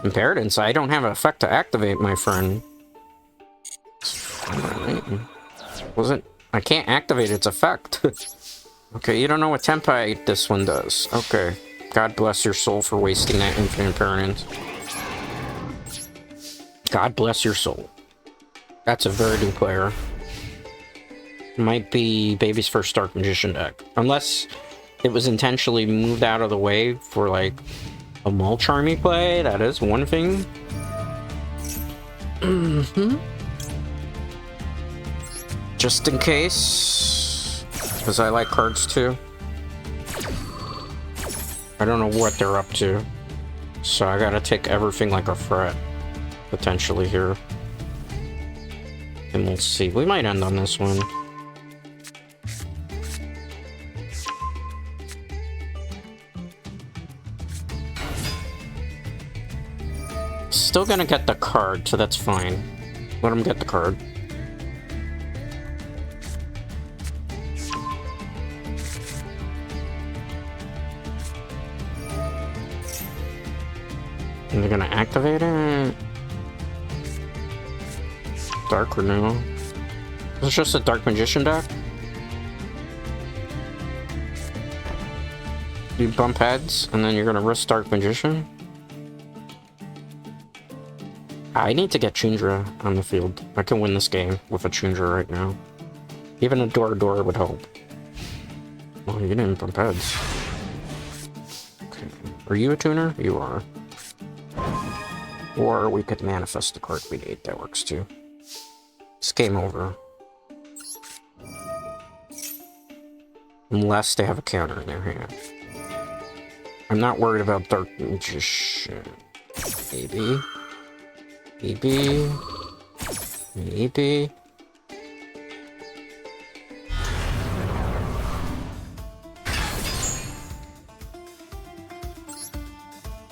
Impermanence, I don't have an effect to activate, my friend. Wasn't... I can't activate its effect. Okay, you don't know what Tenpai this one does. Okay. God bless your soul for wasting that Infinite Impermanence. God bless your soul. That's a very new player. Might be Baby's first Dark Magician deck. Unless it was intentionally moved out of the way for, like, a Mulcharmy play. That is one thing. Just in case. Because I like cards, too. I don't know what they're up to. So I gotta take everything like a threat. Potentially here. And we'll see. We might end on this one. Still gonna get the card, so that's fine. Let him get the card. And they're gonna activate it. Dark Renewal. It's just a Dark Magician deck. You bump heads, and then you're gonna risk Dark Magician. I need to get Chundra on the field. I can win this game with a Chundra right now. Even a Door would help. Well, you didn't bump heads. Okay. Are you a tuner? You are. Or we could manifest the card we need. That works too. It's game over. Unless they have a counter in their hand. I'm not worried about Dark Magician. Maybe. Maybe. Maybe.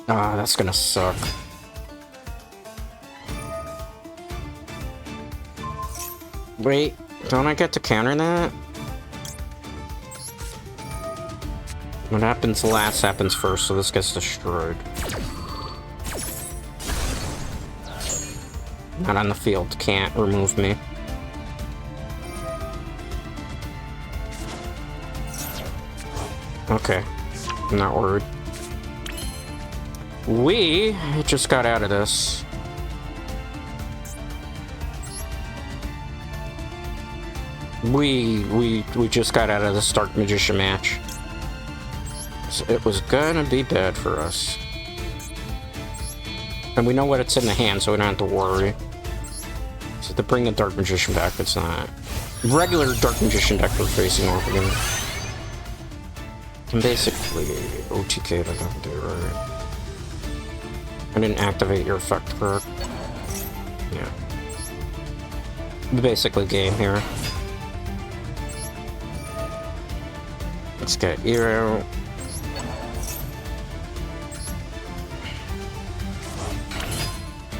Ah, that's gonna suck. Wait, don't I get to counter that? What happens last happens first, so this gets destroyed. Not on the field, can't remove me. Okay, I'm not worried. We just got out of this. We just got out of this Dark Magician match. So it was gonna be bad for us. And we know what it's in the hand, so we don't have to worry. So to bring the Dark Magician back, it's not regular Dark Magician deck we're facing off again. And basically, OTK doesn't do right. I didn't activate your effect perk. Yeah. Basically game here. Let's get Eero.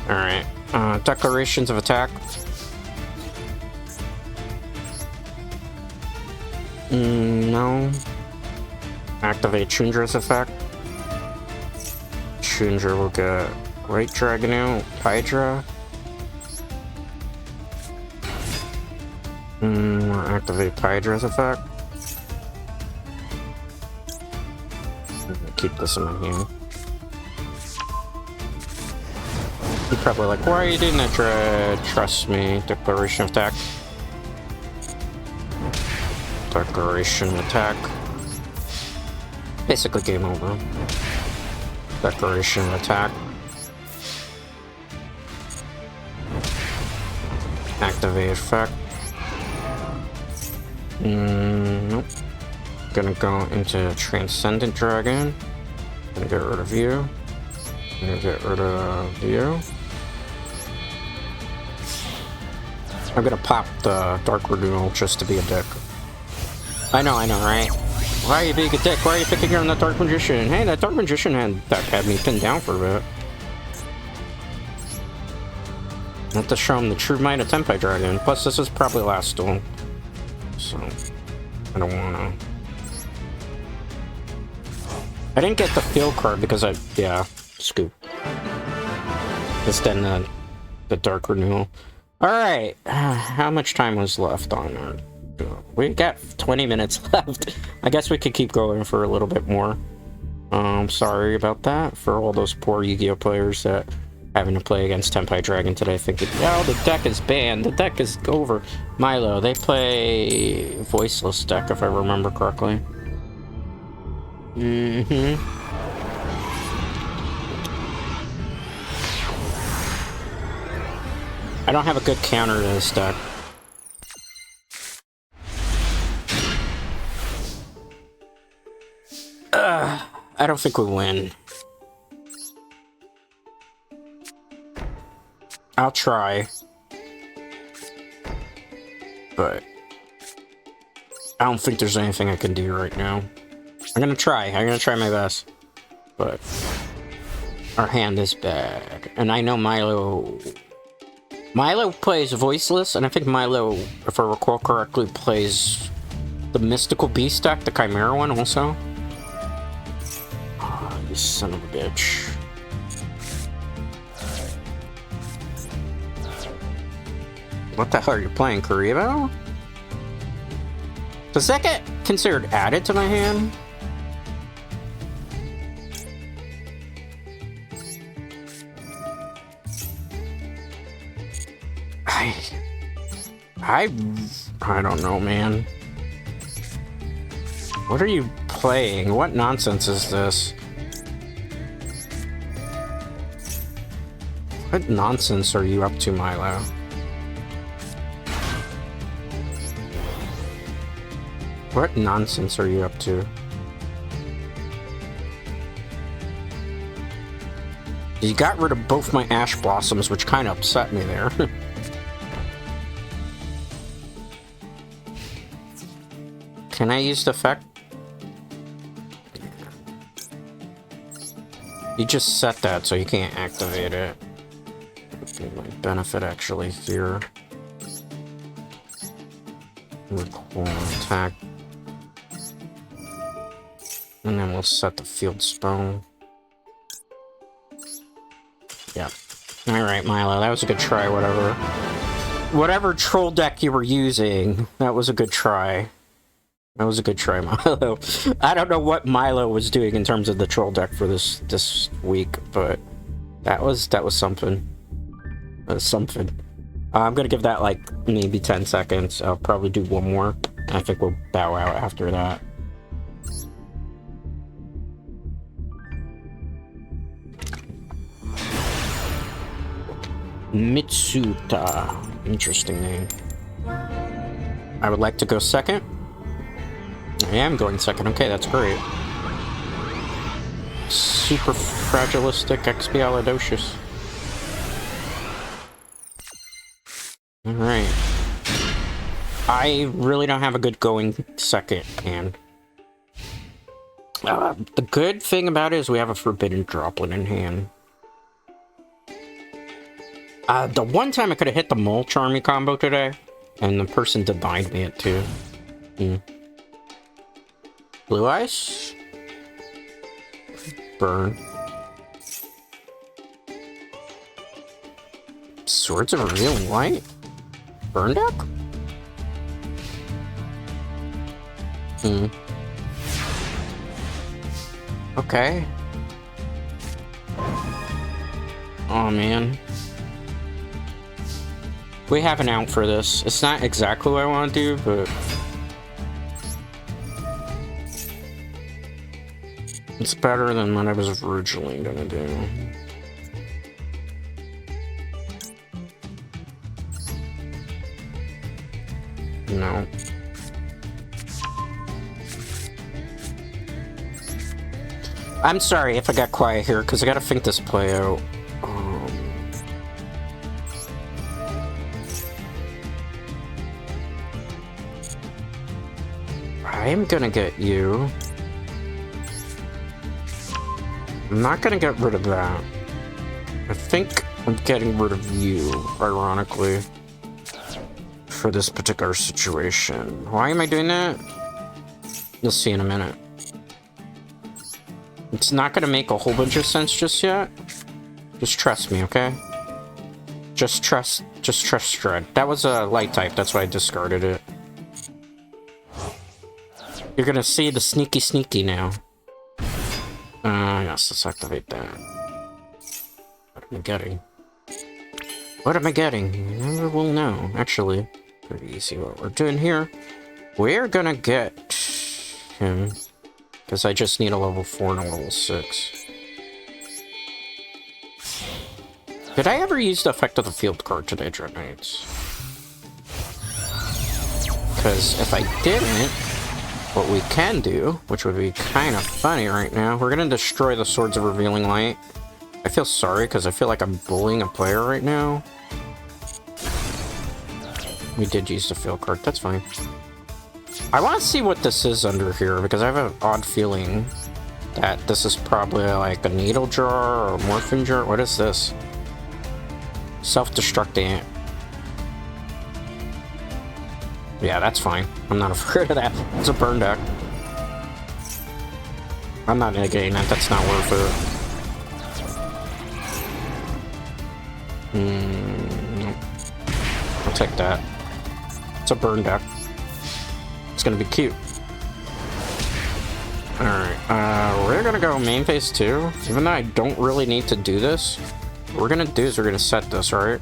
Alright. Declarations of attack. No. Activate Chundra's effect. Chundra will get Great Dragon out. Hydra. Activate Hydra's effect. Keep this in my hand. You're probably like, why are you doing that, Dread? Trust me. Declaration of attack. Declaration of attack. Basically game over. Declaration of attack. Activate effect. Nope. Gonna go into Transcendent Dragon. Gonna get rid of you. Gonna get rid of you. I'm gonna pop the Dark Renewal just to be a dick. I know, right? Why are you being a dick? Why are you picking on that Dark Magician? Hey, that Dark Magician had me pinned down for a bit. I have to show him the true might of Tenpai Dragon. Plus, this is probably last duel. So, I don't wanna. I didn't get the field card because scoop. Instead of the Dark Renewal. Alright, how much time was left on our... We got 20 minutes left. I guess we could keep going for a little bit more. Sorry about that for all those poor Yu-Gi-Oh players that having to play against Tenpai Dragon today thinking, oh, the deck is banned, the deck is over. Milo, they play Voiceless deck if I remember correctly. I don't have a good counter to this deck. I don't think we win. I'll try. But I don't think there's anything I can do right now. I'm gonna try my best. But our hand is bad. And I know Milo Milo plays voiceless, and I think Milo, if I recall correctly, plays the mystical beast deck, the Chimera one also. Oh, you son of a bitch. What the hell are you playing, Karibo? Does that get considered added to my hand? I don't know, man. What are you playing? What nonsense is this? What nonsense are you up to, Milo? What nonsense are you up to? You got rid of both my Ash Blossoms, which kind of upset me there. Can I use the effect? You just set that so you can't activate it. It might benefit actually here. Recall attack. And then we'll set the field spell. Yeah. Alright, Milo, that was a good try, whatever. Whatever troll deck you were using, that was a good try. That was a good try, Milo. I don't know what Milo was doing in terms of the troll deck for this week, but that was something. That was something. I'm gonna give that like maybe 10 seconds. I'll probably do one more. I think we'll bow out after that. Mitsuta. Interesting name. I would like to go second. I am going second. Okay, that's great. Super fragilistic Expialidocious. Alright. I really don't have a good going second hand. The good thing about it is we have a Forbidden Droplet in hand. The one time I could have hit the Mole Charmy combo today, and the person denied me it too. Blue Ice? Burn. Swords of Revealing Light? Burn deck? Okay. Oh man. We have an out for this. It's not exactly what I want to do, but it's better than what I was originally gonna do. No. I'm sorry if I got quiet here, because I gotta think this play out. I am gonna get you. I'm not gonna get rid of that. I think I'm getting rid of you, ironically, for this particular situation. Why am I doing that? You'll see in a minute. It's not gonna make a whole bunch of sense just yet. Just trust me, okay? Just trust Shred. That was a light type, that's why I discarded it. You're gonna see the sneaky now. Yes, let's activate that. What am I getting? What am I getting? You never will know. Actually, pretty easy what we're doing here. We're gonna get him, because I just need a level 4 and a level 6. Did I ever use the effect of the field card today, Dread Knights? Because if I didn't, what we can do, which would be kind of funny right now, we're gonna destroy the Swords of Revealing Light. I feel sorry because I feel like I'm bullying a player right now. We did use the field card, that's fine. I want to see what this is under here because I have an odd feeling that this is probably like a needle jar or a morphin jar. What is this? Self-destructing Yeah, that's fine. I'm not afraid of that. It's a burn deck. I'm not negating that. That's not worth it. Nope. I'll take that. It's a burn deck. It's gonna be cute. Alright, we're gonna go main phase 2. Even though I don't really need to do this, what we're gonna do is we're gonna set this, right?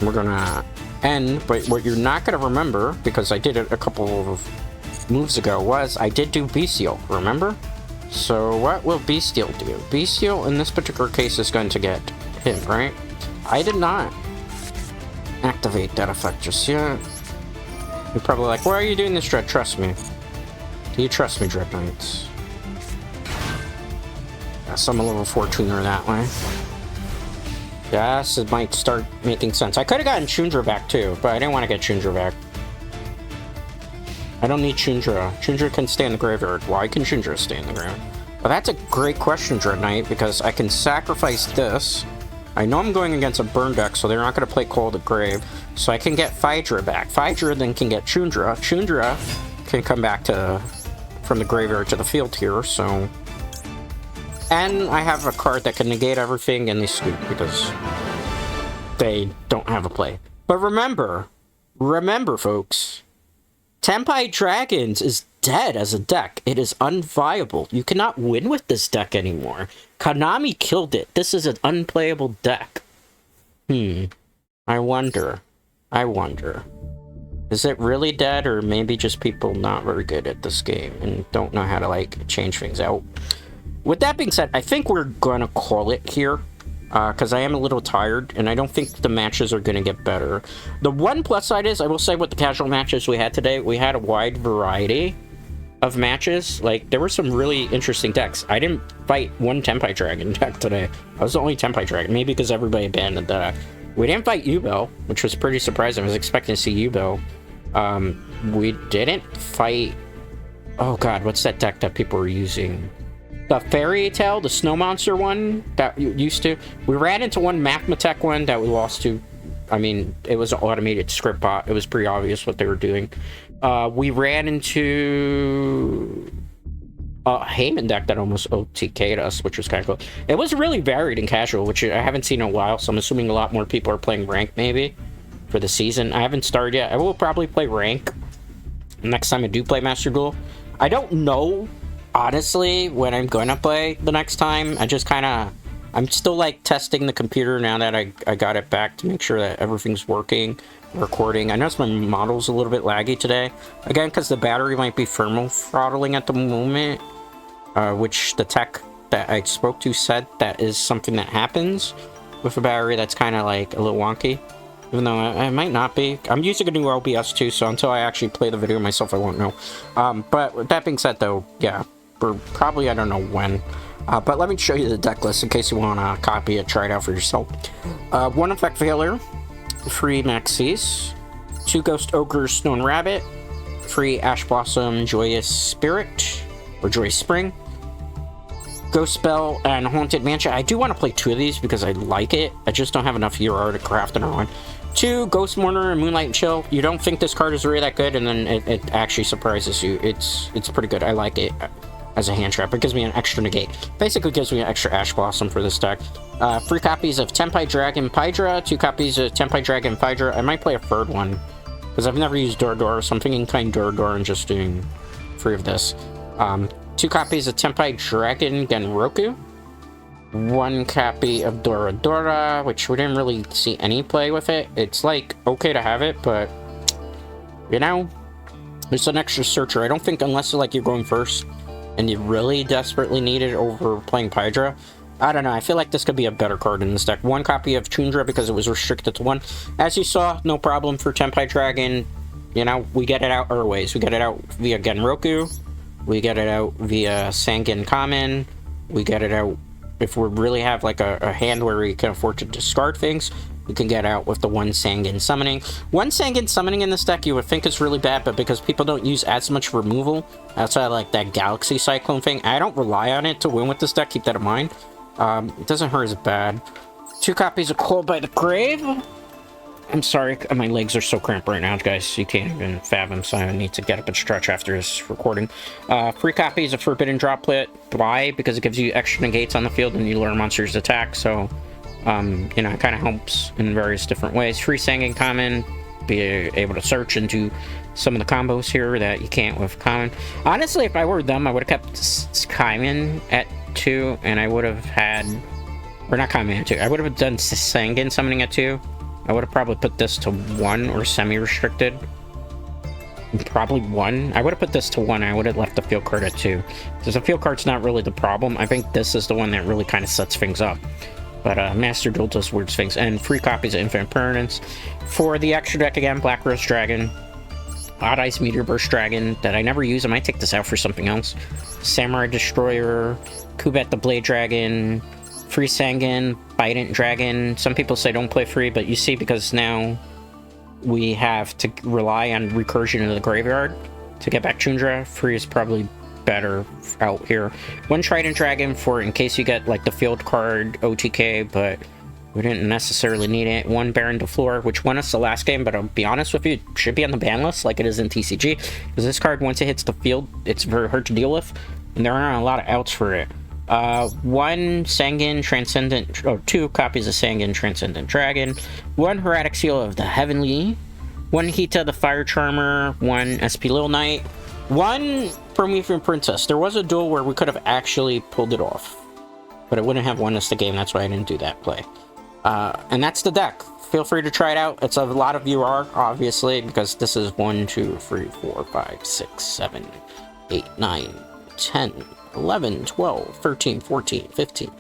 We're gonna end, but what you're not gonna remember, because I did it a couple of moves ago, was I did do Bestial, remember? So what will Bestial do? Bestial in this particular case is going to get hit, right? I did not activate that effect just yet. You're probably like, why are you doing this, Dread? Trust me. Do you trust me, Dread Knights? Yes, I'm a little fortuner that way. Yes, it might start making sense. I could have gotten Chundra back too, but I didn't want to get Chundra back. I don't need Chundra. Chundra can stay in the graveyard. Why can Chundra stay in the graveyard? Well, that's a great question, Dread Knight, because I can sacrifice this. I know I'm going against a burn deck, so they're not going to play Call to Grave. So I can get Phaedra back. Phaedra then can get Chundra. Chundra can come back from the graveyard to the field here, so... And I have a card that can negate everything, and they scoop, because they don't have a play. But remember, folks, Tenpai Dragons is dead as a deck. It is unviable. You cannot win with this deck anymore. Konami killed it. This is an unplayable deck. I wonder. Is it really dead, or maybe just people not very good at this game and don't know how to, like, change things out? With that being said, I think we're gonna call it here, because I am a little tired, and I don't think the matches are gonna get better. The one plus side is, I will say with the casual matches we had today, we had a wide variety of matches. Like, there were some really interesting decks. I didn't fight one Tenpai Dragon deck today. I was the only Tenpai Dragon, maybe because everybody abandoned that. We didn't fight Yugioh, which was pretty surprising. I was expecting to see Yugioh. We didn't fight... Oh god, what's that deck that people were using? The Fairy Tale, the Snow Monster one that you used to. We ran into one Mathmatech one that we lost to. I mean, it was an automated script bot. It was pretty obvious what they were doing. We ran into a Heyman deck that almost OTK'd us, which was kind of cool. It was really varied in casual, which I haven't seen in a while, so I'm assuming a lot more people are playing rank, maybe, for the season. I haven't started yet. I will probably play rank next time I do play Master Duel. I don't know, honestly, when I'm going to play the next time. I just kind of... I'm still, like, testing the computer now that I got it back to make sure that everything's working, recording. I noticed my model's a little bit laggy today. Again, because the battery might be thermal throttling at the moment, which the tech that I spoke to said that is something that happens with a battery that's kind of, like, a little wonky. Even though it might not be. I'm using a new OBS too, so until I actually play the video myself, I won't know. But with that being said, though, yeah, we're probably, I don't know when. But let me show you the deck list in case you want to copy it, try it out for yourself. 1 Effect Failure, 3 Maxis, 2 Ghost Ogre Stone Rabbit, 3 Ash Blossom Joyous Spirit, or Joyous Spring, Ghost Spell, and Haunted Mansion. I do want to play 2 of these because I like it. I just don't have enough ER to craft another one. 2 Ghost Mourner and Moonlight and Chill. You don't think this card is really that good, and then it actually surprises you. It's pretty good. I like it as a hand trap. It gives me an extra negate. Basically gives me an extra Ash Blossom for this deck. 3 copies of Tenpai Dragon Phaedra, 2 copies of Tenpai Dragon Phaedra. I might play a 3rd one, because I've never used Doradora, so I'm thinking kind of Doradora and just doing 3 of this. 2 copies of Tenpai Dragon Genroku. 1 copy of Doradora, which we didn't really see any play with it. It's, like, okay to have it, but, you know, it's an extra searcher. I don't think, unless, like, you're going first, and you really desperately need it over playing Phaedra. I don't know, I feel like this could be a better card in this deck. 1 copy of Chundra because it was restricted to 1. As you saw, no problem for Tenpai Dragon. You know, we get it out our ways. We get it out via Genroku. We get it out via Sangen Common. We get it out if we really have like a hand where we can afford to discard things. We can get out with the 1 Sangen Summoning. 1 Sangen Summoning in this deck you would think is really bad, but because people don't use as much removal outside of like that Galaxy Cyclone thing, I don't rely on it to win with this deck, keep that in mind. It doesn't hurt as bad. 2 copies of Call by the Grave. I'm sorry, my legs are so cramped right now, guys. You can't even fathom, so I need to get up and stretch after this recording. Free copies of Forbidden Droplet. Why? Because it gives you extra negates on the field when you learn monsters attack, so, you know, it kind of helps in various different ways. Free Sanguine Common. Be able to search into some of the combos here that you can't with Common. Honestly, if I were them, I would have kept Common at 2, and I would have had... Or not Common at 2. I would have done Sanguine Summoning at 2. I would have probably put this to 1 or semi-restricted. Probably 1. I would have put this to 1. I would have left the field card at 2. Because the field card's not really the problem. I think this is the one that really kind of sets things up. But Master Duel does weird things. And free copies of Infinite Permanence. For the extra deck again, Black Rose Dragon. Odd Ice Meteor Burst Dragon that I never use. I might take this out for something else. Samurai Destroyer. Kubet the Blade Dragon. Free Sanguine, Bident Dragon. Some people say don't play free, but you see, because now we have to rely on recursion into the graveyard to get back Chundra. Free is probably better out here. 1 Trident Dragon for in case you get like the field card OTK, but we didn't necessarily need it. 1 Baron de Fleur, which won us the last game, but I'll be honest with you, it should be on the ban list like it is in TCG, because this card, once it hits the field, it's very hard to deal with, and there aren't a lot of outs for it. 1 Sanguine Transcendent, 2 copies of Sanguine Transcendent Dragon, 1 Heretic Seal of the Heavenly, 1 Hita the Fire Charmer, 1 SP Little Knight, 1 Promethean Princess. There was a duel where we could have actually pulled it off, but it wouldn't have won us the game. That's why I didn't do that play. And that's the deck. Feel free to try it out. It's a lot of you are, obviously, because this is 1, 2, 3, 4, 5, 6, 7, 8, 9, 10, 11, 12, 13, 14, 15,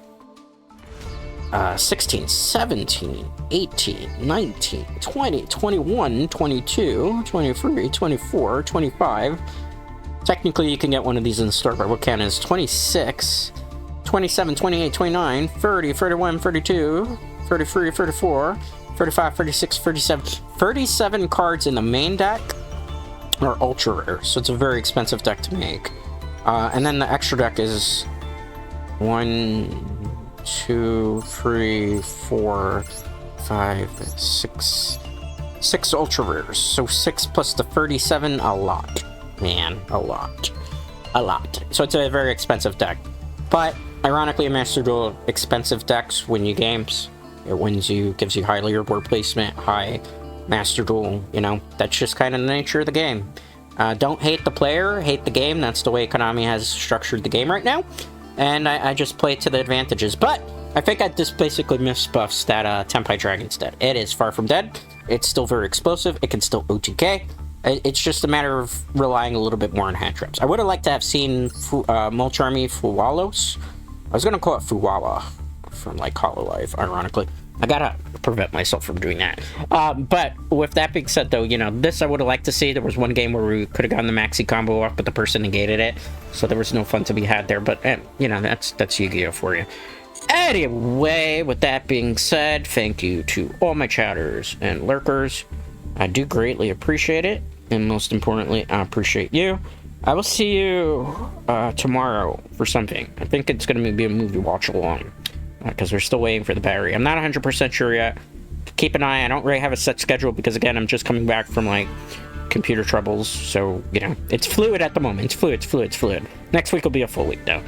16, 17, 18, 19, 20, 21, 22, 23, 24, 25. Technically, you can get one of these in the store, but what count is 26, 27, 28, 29, 30, 31, 32, 33, 34, 35, 36, 37. 37 cards in the main deck are ultra rare, so it's a very expensive deck to make. And then the extra deck is 1, 2, 3, 4, 5, 6. 6 ultra rares. So 6 plus the 37, a lot. Man, a lot. A lot. So it's a very expensive deck. But, ironically, a Master Duel, expensive decks win you games. It wins you, gives you high leaderboard placement, high Master Duel, you know, that's just kind of the nature of the game. Don't hate the player, hate the game. That's the way Konami has structured the game right now. And I just play it to the advantages. But I think I just basically misbuffs that Tenpai Dragon's dead. It is far from dead. It's still very explosive. It can still OTK. It's just a matter of relying a little bit more on hand traps. I would have liked to have seen Mulch Army Fuwalos. I was going to call it Fuwala from like Hololive, ironically. I gotta prevent myself from doing that. But with that being said, though, you know, this I would have liked to see. There was one game where we could have gotten the maxi combo off, but the person negated it, so there was no fun to be had there. But you know, that's Yu-Gi-Oh for you. Anyway, with that being said, thank you to all my chatters and lurkers. I do greatly appreciate it, and most importantly, I appreciate you. I will see you tomorrow for something. I think it's going to be a movie watch along. Because we're still waiting for the battery. I'm not 100% sure yet. Keep an eye. I don't really have a set schedule because, again, I'm just coming back from, like, computer troubles. So, you know, it's fluid at the moment. It's fluid. Next week will be a full week, though.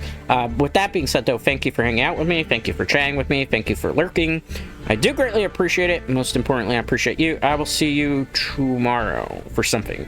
With that being said, though, thank you for hanging out with me. Thank you for chatting with me. Thank you for lurking. I do greatly appreciate it. Most importantly, I appreciate you. I will see you tomorrow for something.